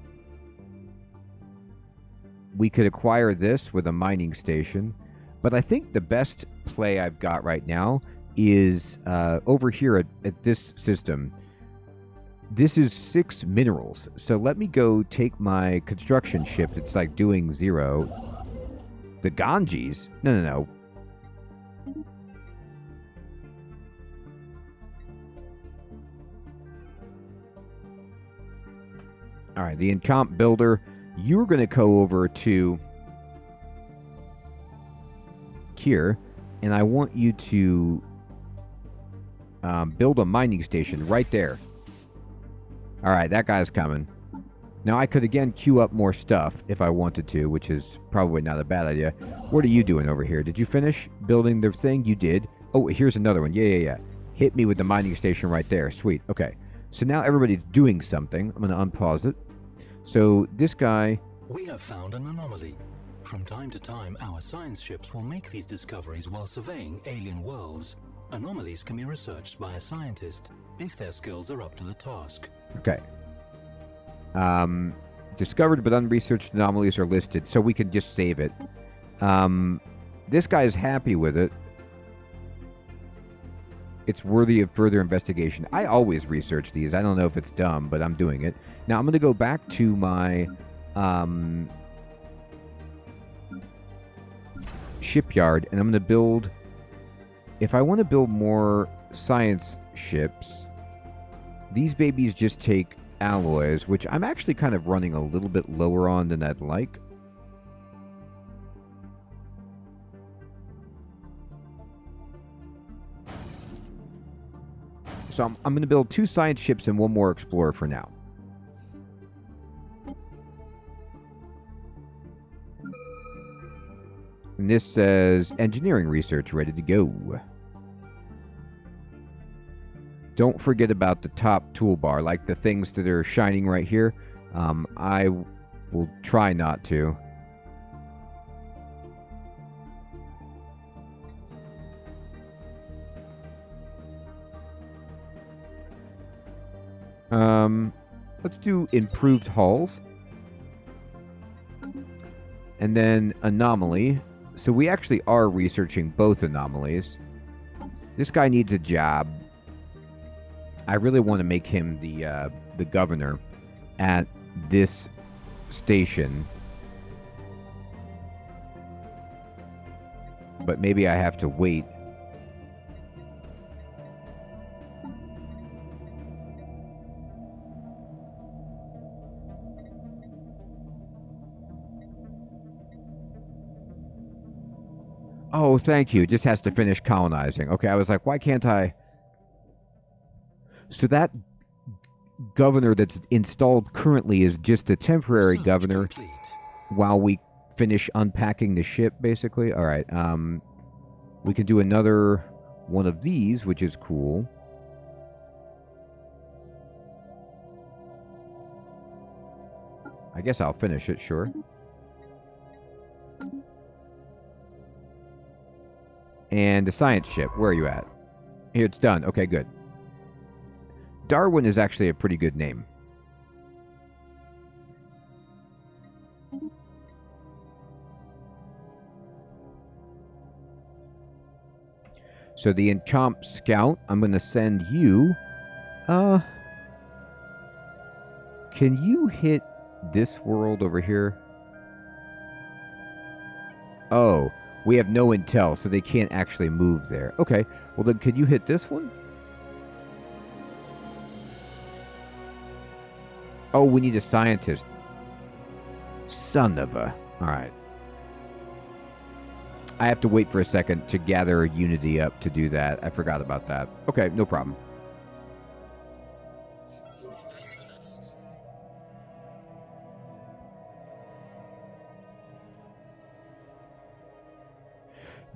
We could acquire this with a mining station, but I think the best play I've got right now is over here at this system. This is 6 minerals, so let me go take my construction ship that's like doing 0. The Ganges? No. Alright, the Incomp builder... you're going to go over to here, and I want you to build a mining station right there. All right, that guy's coming. Now, I could, again, queue up more stuff if I wanted to, which is probably not a bad idea. What are you doing over here? Did you finish building the thing? You did. Oh, here's another one. Yeah. Hit me with the mining station right there. Sweet. Okay. So now everybody's doing something. I'm going to unpause it. So this guy... we have found an anomaly. From time to time, our science ships will make these discoveries while surveying alien worlds. Anomalies can be researched by a scientist if their skills are up to the task. Okay. Discovered but unresearched anomalies are listed, so we can just save it. This guy is happy with it. It's worthy of further investigation. I always research these. I don't know if it's dumb, but I'm doing it. Now, I'm going to go back to my shipyard, and I'm going to build if I want to build more science ships, these babies just take alloys, which I'm actually kind of running a little bit lower on than I'd like. So I'm going to build 2 science ships and 1 more explorer for now. And this says engineering research ready to go. Don't forget about the top toolbar, like the things that are shining right here. I will try not to. Let's do improved hulls. And then anomaly. So we actually are researching both anomalies. This guy needs a job. I really want to make him the governor at this station. But maybe I have to wait. Oh, thank you. It just has to finish colonizing. Okay, I was like, why can't I? So that governor that's installed currently is just a temporary governor while we finish unpacking the ship, basically. All right. We can do another one of these, which is cool. I guess I'll finish it, sure. And the science ship, where are you at? Here, it's done. Okay, good. Darwin is actually a pretty good name. So the Incomp Scout, I'm going to send you... Can you hit this world over here? Oh, we have no intel, so they can't actually move there. Okay, well then can you hit this one? Oh, we need a scientist. Son of a... Alright. I have to wait for a second to gather Unity up to do that. I forgot about that. Okay, no problem.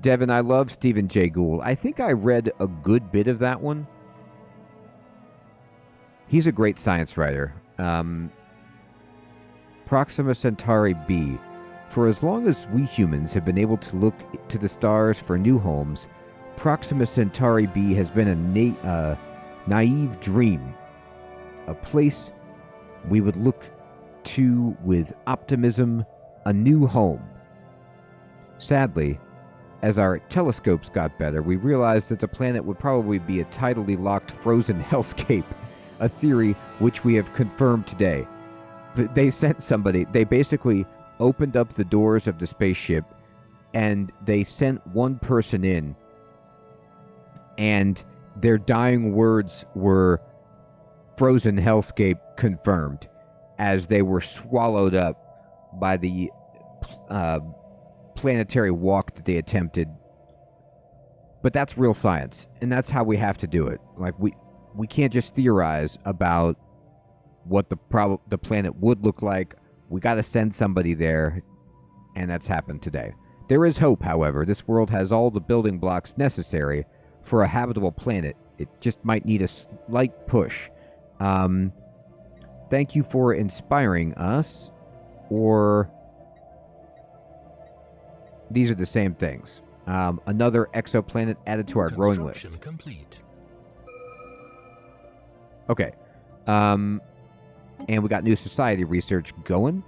Devin, I love Stephen Jay Gould. I think I read a good bit of that one. He's a great science writer. Proxima Centauri b. For as long as we humans have been able to look to the stars for new homes, Proxima Centauri b has been a naive dream. A place we would look to with optimism, a new home. Sadly, as our telescopes got better, we realized that the planet would probably be a tidally locked frozen hellscape, a theory which we have confirmed today. They sent somebody, they basically opened up the doors of the spaceship, and they sent one person in, and their dying words were frozen hellscape confirmed, as they were swallowed up by the planetary walk that they attempted. But that's real science, and that's how we have to do it. Like, we can't just theorize about what the planet would look like. We got to send somebody there, and that's happened today. There is hope, however. This world has all the building blocks necessary for a habitable planet. It just might need a slight push. Thank you for inspiring us, or... These are the same things. Another exoplanet added to our growing list. Complete. Okay. And we got new society research going.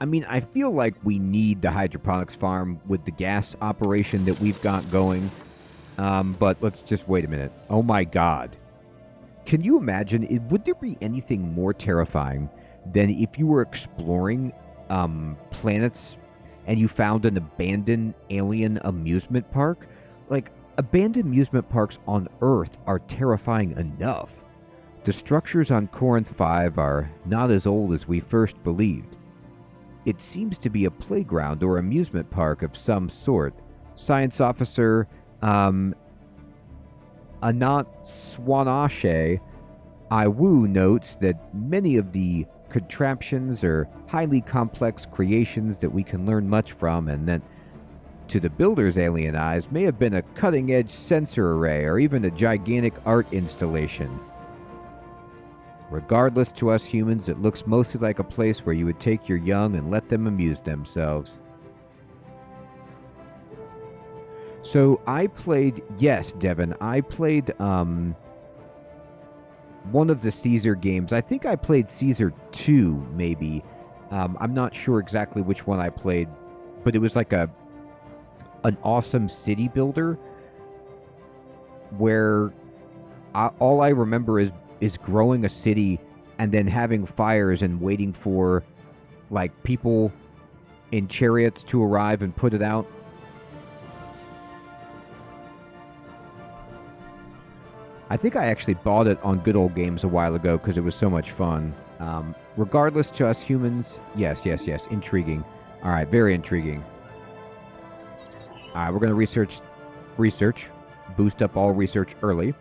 I mean, I feel like we need the hydroponics farm with the gas operation that we've got going. But let's just wait a minute. Oh my god. Can you imagine? Would there be anything more terrifying than if you were exploring planets and you found an abandoned alien amusement park. Like, abandoned amusement parks on Earth are terrifying enough. The structures on Corinth 5 are not as old as we first believed. It seems to be a playground or amusement park of some sort. Science Officer Anant Swanashe Iwu notes that many of the contraptions are highly complex creations that we can learn much from, and that to the builder's alien eyes may have been a cutting-edge sensor array or even a gigantic art installation. Regardless, to us humans, it looks mostly like a place where you would take your young and let them amuse themselves. So I played, yes, Devin, I played one of the Caesar games. I think I played Caesar 2, maybe. I'm not sure exactly which one I played, but it was like an awesome city builder where all I remember is growing a city and then having fires and waiting for like people in chariots to arrive and put it out. I think I actually bought it on Good Old Games a while ago because it was so much fun. Regardless, to us humans, yes, intriguing. All right, very intriguing. All right, we're going to research, boost up all research early.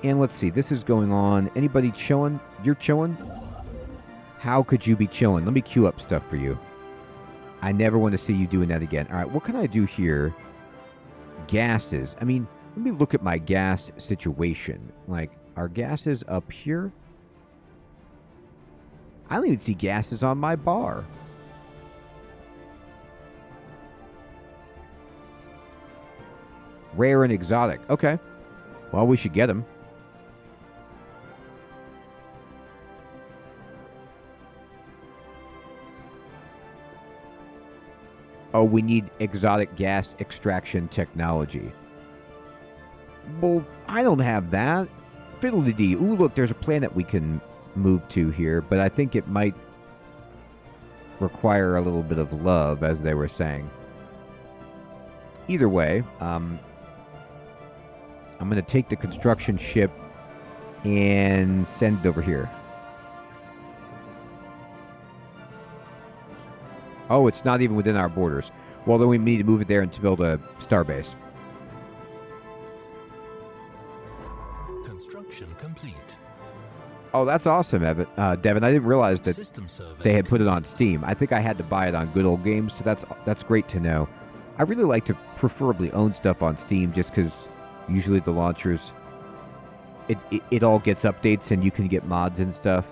And let's see, this is going on. Anybody chilling? You're chilling? How could you be chilling? Let me queue up stuff for you. I never want to see you doing that again. All right, what can I do here? Gases. I mean, let me look at my gas situation. Like, are gases up here? I don't even see gases on my bar. Rare and exotic. Okay. Well, we should get them. Oh, we need exotic gas extraction technology. Well, I don't have that. Fiddle-de-dee. Ooh, look, there's a planet we can move to here, but I think it might require a little bit of love, as they were saying. Either way, I'm going to take the construction ship and send it over here. Oh, it's not even within our borders. Well, then we need to move it there and to build a starbase. Construction complete. Oh, that's awesome, Devin. I didn't realize that they had put it on Steam. I think I had to buy it on Good Old Games, so that's great to know. I really like to preferably own stuff on Steam just because usually the launchers, it all gets updates and you can get mods and stuff.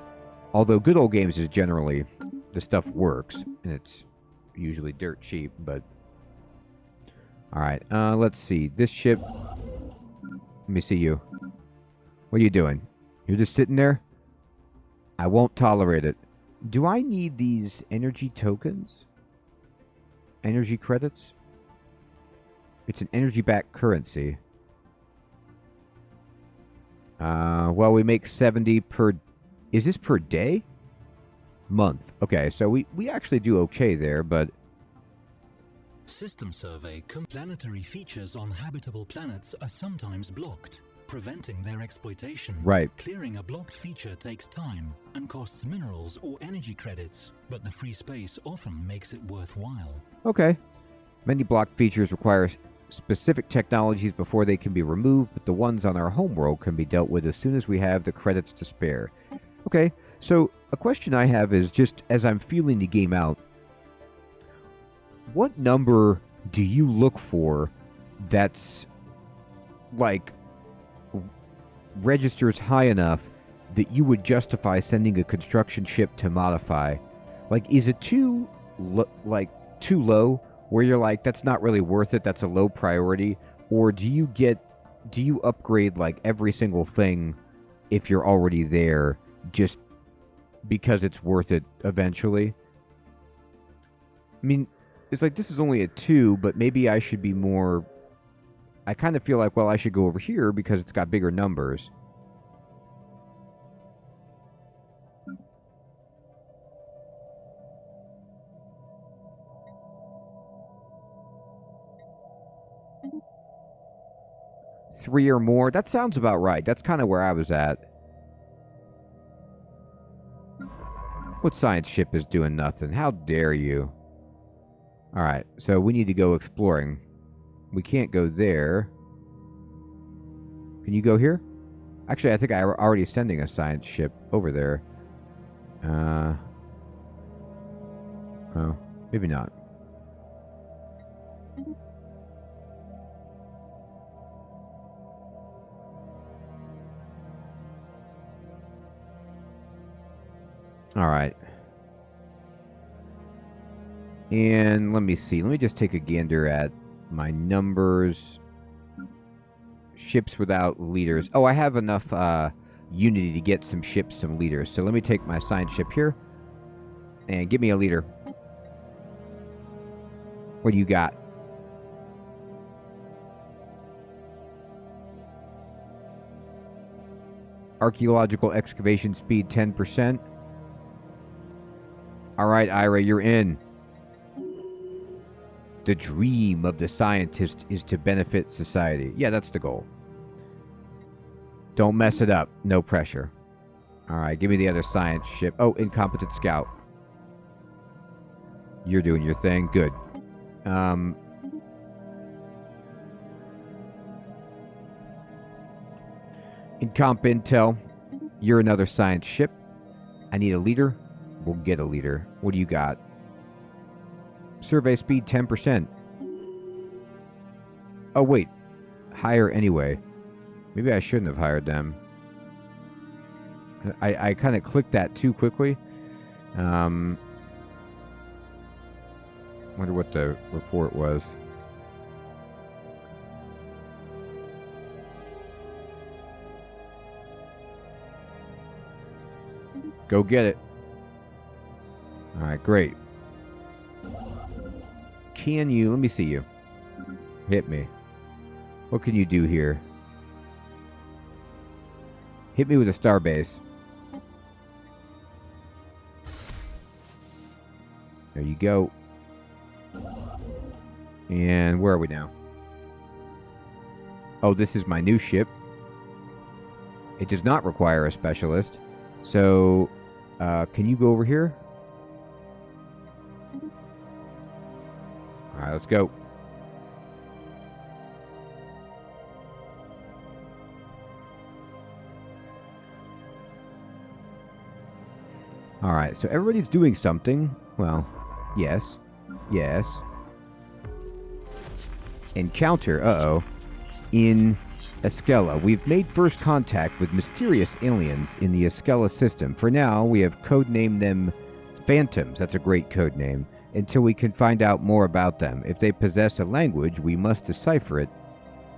Although Good Old Games is generally, the stuff works, and it's usually dirt cheap, but... Alright, let's see. This ship... Let me see you. What are you doing? You're just sitting there? I won't tolerate it. Do I need these energy tokens? Energy credits? It's an energy-backed currency. Well, we make 70 per... Is this per day? Month. Okay, so we actually do okay there, but... System survey. Planetary features on habitable planets are sometimes blocked, preventing their exploitation. Right. Clearing a blocked feature takes time and costs minerals or energy credits, but the free space often makes it worthwhile. Okay. Many blocked features require specific technologies before they can be removed, but the ones on our homeworld can be dealt with as soon as we have the credits to spare. Okay, so a question I have is, just as I'm feeling the game out, what number do you look for that's, like, registers high enough that you would justify sending a construction ship to modify? Like, is it too low, where you're like, that's not really worth it, that's a low priority? Or do you upgrade, like, every single thing if you're already there, just because it's worth it eventually? I mean, it's like, this is only a 2, but maybe I should be more... I kind of feel like, well, I should go over here because it's got bigger numbers. 3 or more. That sounds about right. That's kind of where I was at. What science ship is doing nothing? How dare you? Alright, so we need to go exploring. We can't go there. Can you go here? Actually, I think I'm already sending a science ship over there. Oh, maybe not. All right. And let me see. Let me just take a gander at my numbers. Ships without leaders. Oh, I have enough unity to get some ships, some leaders. So let me take my science ship here. And give me a leader. What do you got? Archaeological excavation speed 10%. All right, Ira, you're in. The dream of the scientist is to benefit society. Yeah, that's the goal. Don't mess it up. No pressure. All right, give me the other science ship. Oh, incompetent scout. You're doing your thing. Good. Incomp Intel. You're another science ship. I need a leader. We'll get a leader. What do you got? Survey speed 10%. Oh, wait. Hire anyway. Maybe I shouldn't have hired them. I kind of clicked that too quickly. Wonder what the report was. Go get it. Alright, great. Can you... Let me see you. Hit me. What can you do here? Hit me with a starbase. There you go. And where are we now? Oh, this is my new ship. It does not require a specialist. So, can you go over here? Alright, let's go. Alright, so everybody's doing something. Well, yes. Yes. Encounter, uh-oh, in Escala. We've made first contact with mysterious aliens in the Escala system. For now, we have codenamed them Phantoms. That's a great code name. Until we can find out more about them. If they possess a language, we must decipher it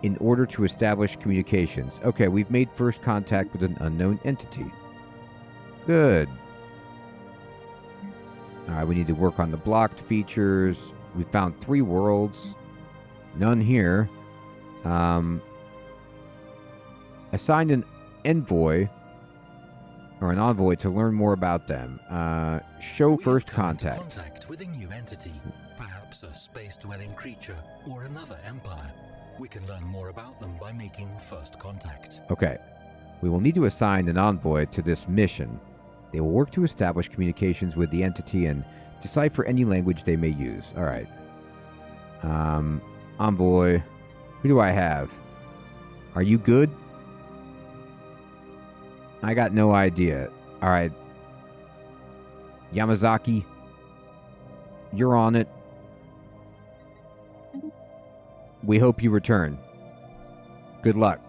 in order to establish communications. Okay, we've made first contact with an unknown entity. Good. Alright, we need to work on the blocked features. We found 3 worlds. None here. Assigned an envoy or an envoy to learn more about them. Show first contact. Contact with a new entity, perhaps a space-dwelling creature or another empire. We can learn more about them by making first contact. Okay. We will need to assign an envoy to this mission. They will work to establish communications with the entity and decipher any language they may use. All right. Envoy. Who do I have? Are you good? I got no idea. All right. Yamazaki. You're on it. We hope you return. Good luck.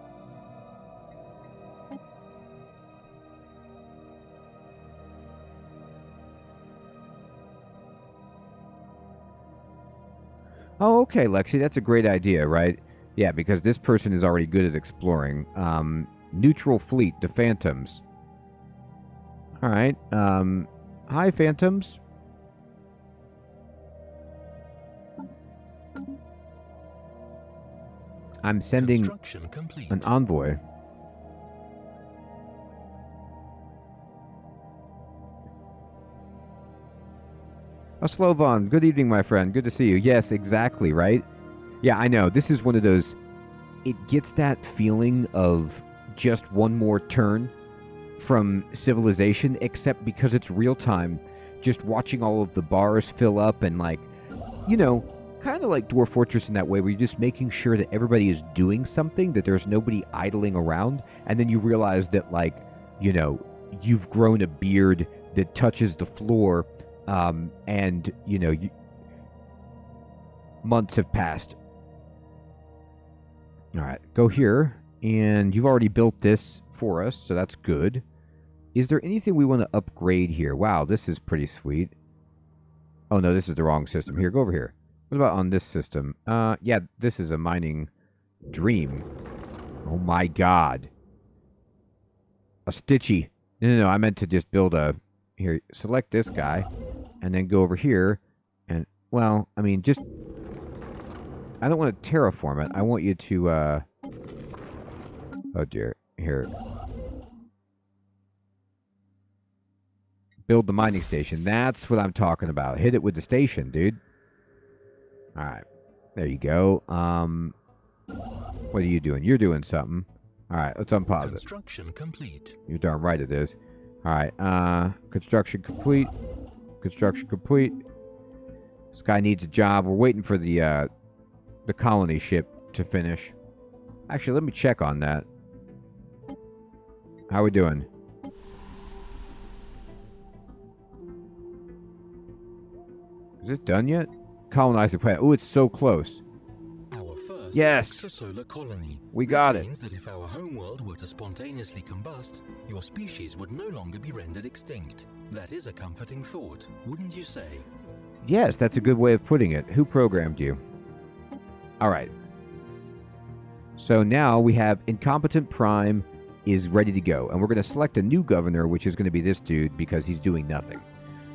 Oh, okay, Lexi. That's a great idea, right? Yeah, because this person is already good at exploring. Neutral fleet, the Phantoms. All right. Hi, Phantoms. I'm sending an envoy. Slovan, good evening, my friend. Good to see you. Yes, exactly, right? Yeah, I know. This is one of those. It gets that feeling of just one more turn from Civilization, except because it's real time. Just watching all of the bars fill up and, like, you know, kind of like Dwarf Fortress in that way, where you're just making sure that everybody is doing something, that there's nobody idling around, and then you realize that, like, you know, you've grown a beard that touches the floor, and, you know, months have passed. All right, go here, and you've already built this for us, so that's good. Is there anything we want to upgrade here? Wow, this is pretty sweet. Oh, no, this is the wrong system. Here, go over here. What about on this system? Yeah, this is a mining dream. Oh, my God. A Stitchy. No, I meant to just build a... Here, select this guy, and then go over here, and, well, I mean, just... I don't want to terraform it. I want you to, oh, dear. Here. Build the mining station. That's what I'm talking about. Hit it with the station, dude. All right. There you go. What are you doing? You're doing something. All right, let's unpause it. Construction complete. You're darn right it is. All right. Construction complete. Construction complete. This guy needs a job. We're waiting for the colony ship to finish. Actually, let me check on that. How we doing? Is it done yet? Colonize the planet. Oh, it's so close. Our first Yes. extrasolar colony. We got This it. means that if our homeworld were to spontaneously combust, your species would no longer be rendered extinct. That is a comforting thought, wouldn't you say? Yes, that's a good way of putting it. Who programmed you? All right. So now we have Incompetent Prime is ready to go. And we're going to select a new governor, which is going to be this dude, because he's doing nothing.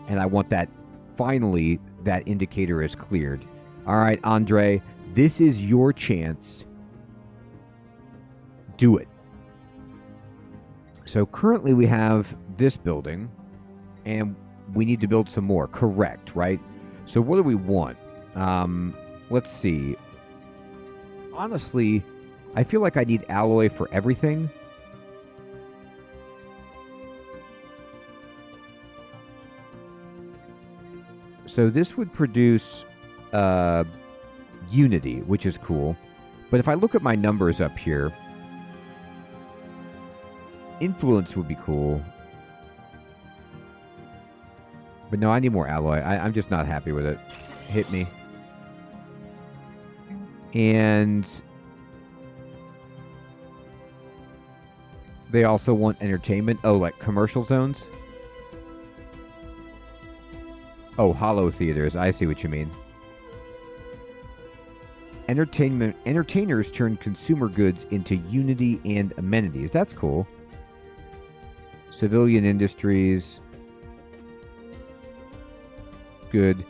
And I want that, finally, that indicator is cleared. All right, Andre, this is your chance. Do it. So currently we have this building, and we need to build some more. Correct, right? So what do we want? Let's see. Honestly, I feel like I need alloy for everything. So this would produce Unity, which is cool. But if I look at my numbers up here, Influence would be cool. But no, I need more alloy. I'm just not happy with it. Hit me. And they also want entertainment. Oh, like commercial zones? Oh, hollow theaters. I see what you mean. Entertainers turn consumer goods into Unity and amenities. That's cool. Civilian industries. Good.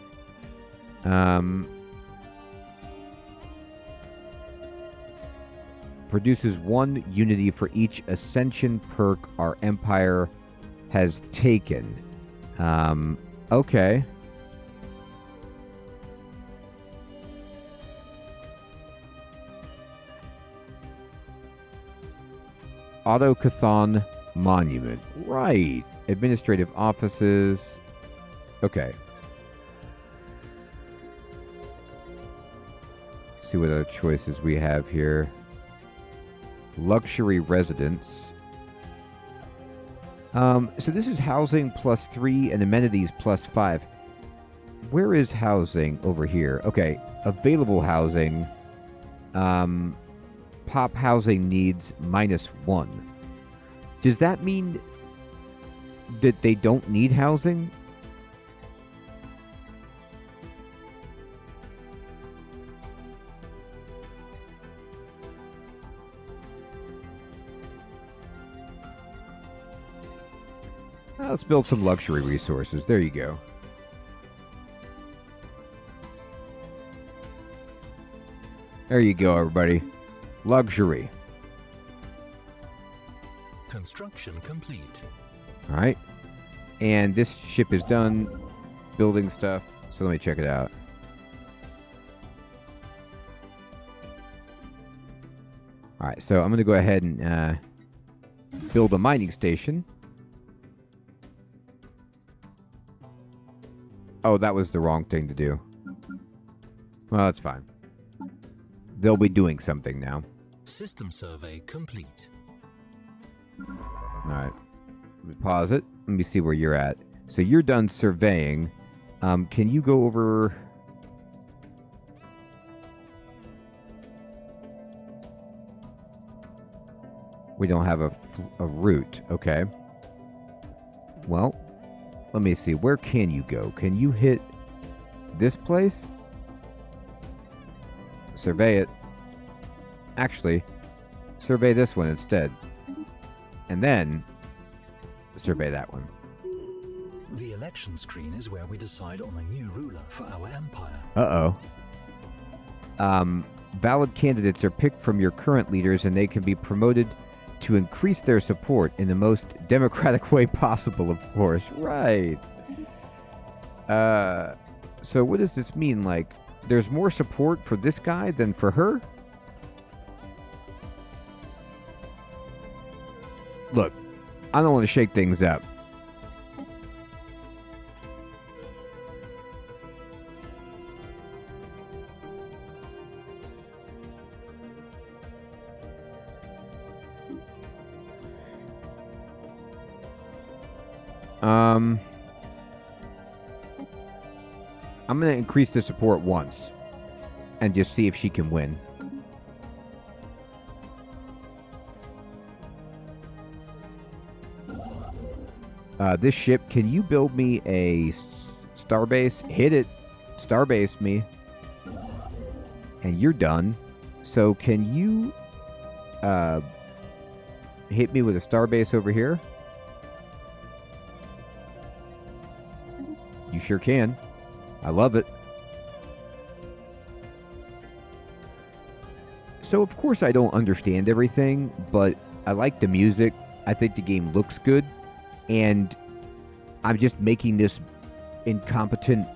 Produces 1 Unity for each Ascension perk our Empire has taken. Okay. Autocathon Monument. Right. Administrative offices. Okay. Let's see what other choices we have here. Luxury residence. So this is housing +3 and amenities +5. Where is housing over here? Okay. Available housing. Pop housing needs -1. Does that mean that they don't need housing? Let's build some luxury resources. There you go. There you go, everybody. Luxury. Construction complete. All right. And this ship is done building stuff. So let me check it out. Alright, so I'm going to go ahead and build a mining station. Oh, that was the wrong thing to do. Well, that's fine. They'll be doing something now. System survey complete. Alright. Let me pause it. Let me see where you're at. So you're done surveying. Can you go over... We don't have a route. Okay. Well, let me see. Where can you go? Can you hit this place? Survey it. Actually, survey this one instead. And then survey that one. The election screen is where we decide on a new ruler for our empire. Uh-oh. Valid candidates are picked from your current leaders, and they can be promoted to increase their support in the most democratic way possible, of course. Right. So what does this mean? Like, there's more support for this guy than for her? Look, I don't want to shake things up. I'm going to increase the support once and just see if she can win. This ship, can you build me a starbase? Hit it. Starbase me. And you're done. So can you hit me with a starbase over here? You sure can. I love it. So, of course, I don't understand everything, but I like the music. I think the game looks good. And I'm just making this incompetent,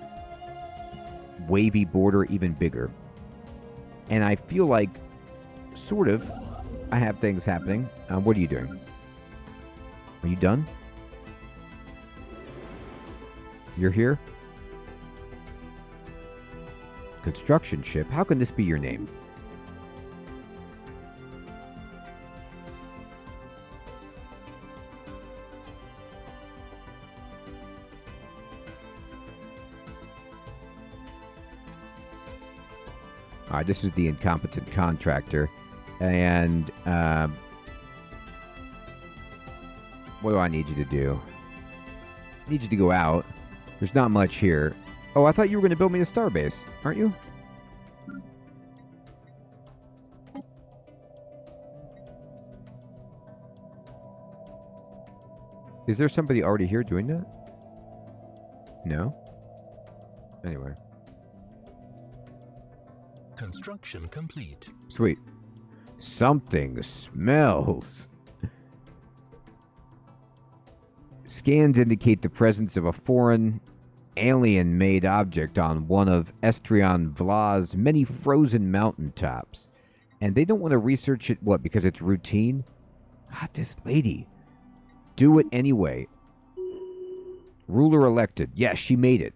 wavy border even bigger. And I feel like, sort of, I have things happening. What are you doing? Are you done? You're here? Construction ship? How can this be your name? Alright, this is the incompetent contractor. And, what do I need you to do? I need you to go out. There's not much here. Oh, I thought you were going to build me a starbase, aren't you? Is there somebody already here doing that? No? Anyway. Construction complete. Sweet. Something smells. Scans indicate the presence of a foreign, alien-made object on one of Estrian Vla's many frozen mountaintops. And they don't want to research it, what, because it's routine? God, this lady. Do it anyway. Ruler elected. Yes, she made it.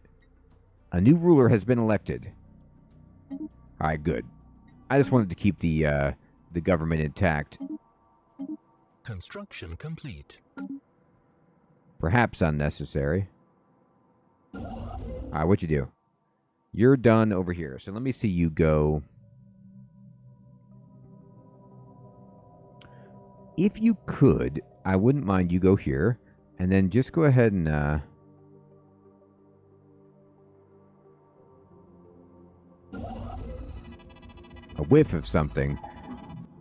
A new ruler has been elected. Alright, good. I just wanted to keep the government intact. Construction complete. Perhaps unnecessary. Alright, what'd you do? You're done over here. So let me see you go. If you could, I wouldn't mind you go here. And then just go ahead and... a whiff of something.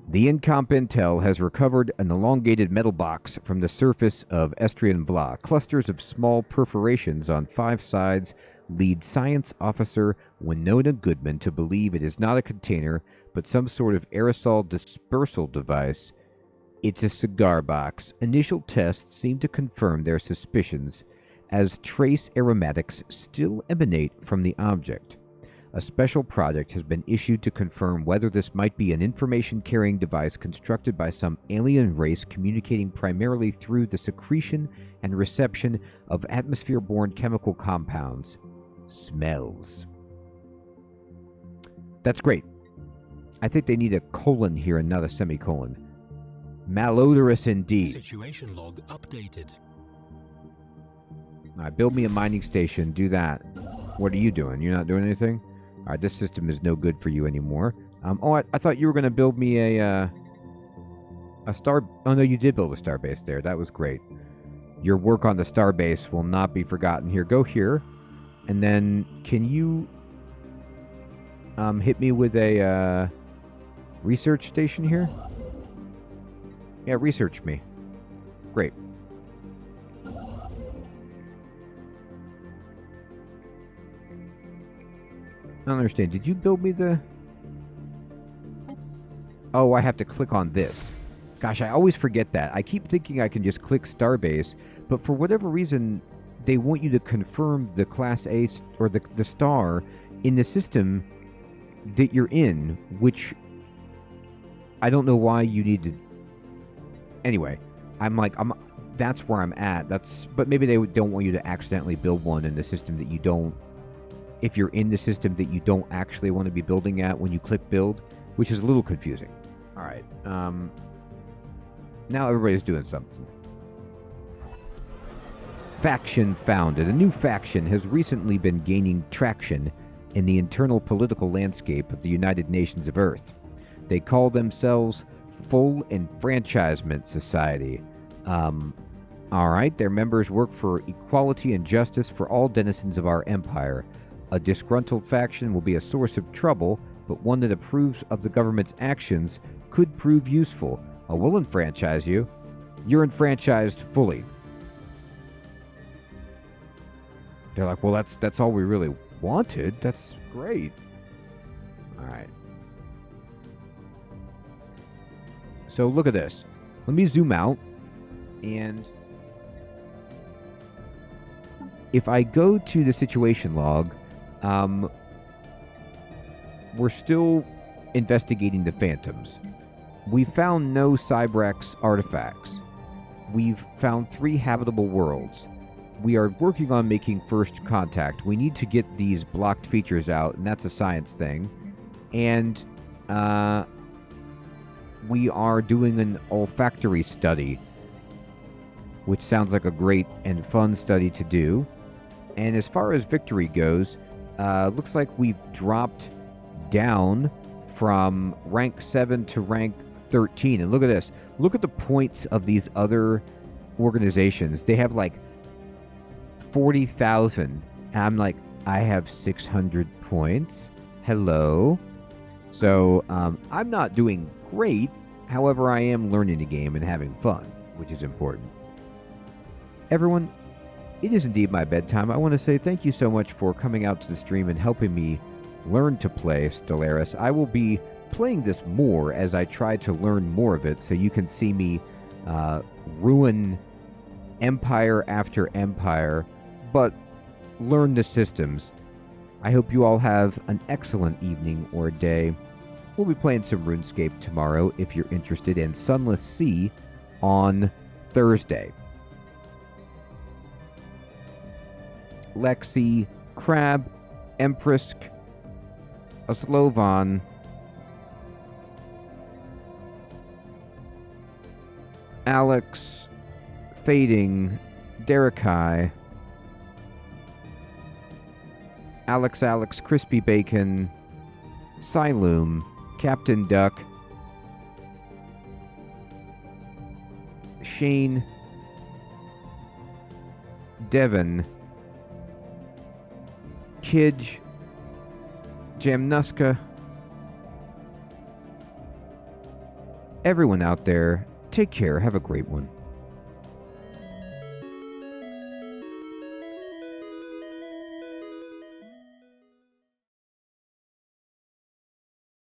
The Incompetent has recovered an elongated metal box from the surface of Estrian Vla. Clusters of small perforations on 5 sides lead Science Officer Winona Goodman to believe it is not a container, but some sort of aerosol dispersal device. It's a cigar box. Initial tests seem to confirm their suspicions, as trace aromatics still emanate from the object. A special project has been issued to confirm whether this might be an information-carrying device constructed by some alien race communicating primarily through the secretion and reception of atmosphere-borne chemical compounds. Smells. That's great. I think they need a colon here and not a semicolon. Malodorous indeed. Situation log updated. All right, build me a mining station. Do that. What are you doing? You're not doing anything? All right, this system is no good for you anymore. I thought you were going to build me a star... Oh, no, you did build a star base there. That was great. Your work on the star base will not be forgotten here. Go here. And then, can you hit me with a research station here? Yeah, research me. Great. I don't understand. Did you build me the... Oh, I have to click on this. Gosh, I always forget that. I keep thinking I can just click Starbase, but for whatever reason, they want you to confirm the Class A or the star in the system that you're in, which I don't know why you need to... Anyway, that's where I'm at. But maybe they don't want you to accidentally build one in the system that you don't... If you're in the system that you don't actually want to be building at when you click build, which is a little confusing. All right. Now everybody's doing something. Faction founded. A new faction has recently been gaining traction in the internal political landscape of the United Nations of Earth. They call themselves Full Enfranchisement Society. All right. Their members work for equality and justice for all denizens of our empire. A disgruntled faction will be a source of trouble, but one that approves of the government's actions could prove useful. I will enfranchise you. You're enfranchised fully. They're like, well, that's all we really wanted. That's great. All right. So look at this. Let me zoom out. And if I go to the situation log, we're still investigating the Phantoms. We found no Cybrax artifacts. We've found 3 habitable worlds. We are working on making first contact. We need to get these blocked features out, and that's a science thing. And we are doing an olfactory study, which sounds like a great and fun study to do. And as far as victory goes, looks like we've dropped down from rank 7 to rank 13. And look at this. Look at the points of these other organizations. They have like 40,000. I'm like, I have 600 points. Hello. So I'm not doing great. However, I am learning the game and having fun, which is important. Everyone, it is indeed my bedtime. I want to say thank you so much for coming out to the stream and helping me learn to play Stellaris. I will be playing this more as I try to learn more of it, so you can see me ruin empire after empire, but learn the systems. I hope you all have an excellent evening or day. We'll be playing some RuneScape tomorrow if you're interested, in Sunless Sea on Thursday. Lexi, Crab, Emprisk, Oslovan, Alex, Fading, Derekai, Alex, Crispy Bacon, Siloom, Captain Duck, Shane, Devon, Kidge, Jamnuska, everyone out there, take care, have a great one.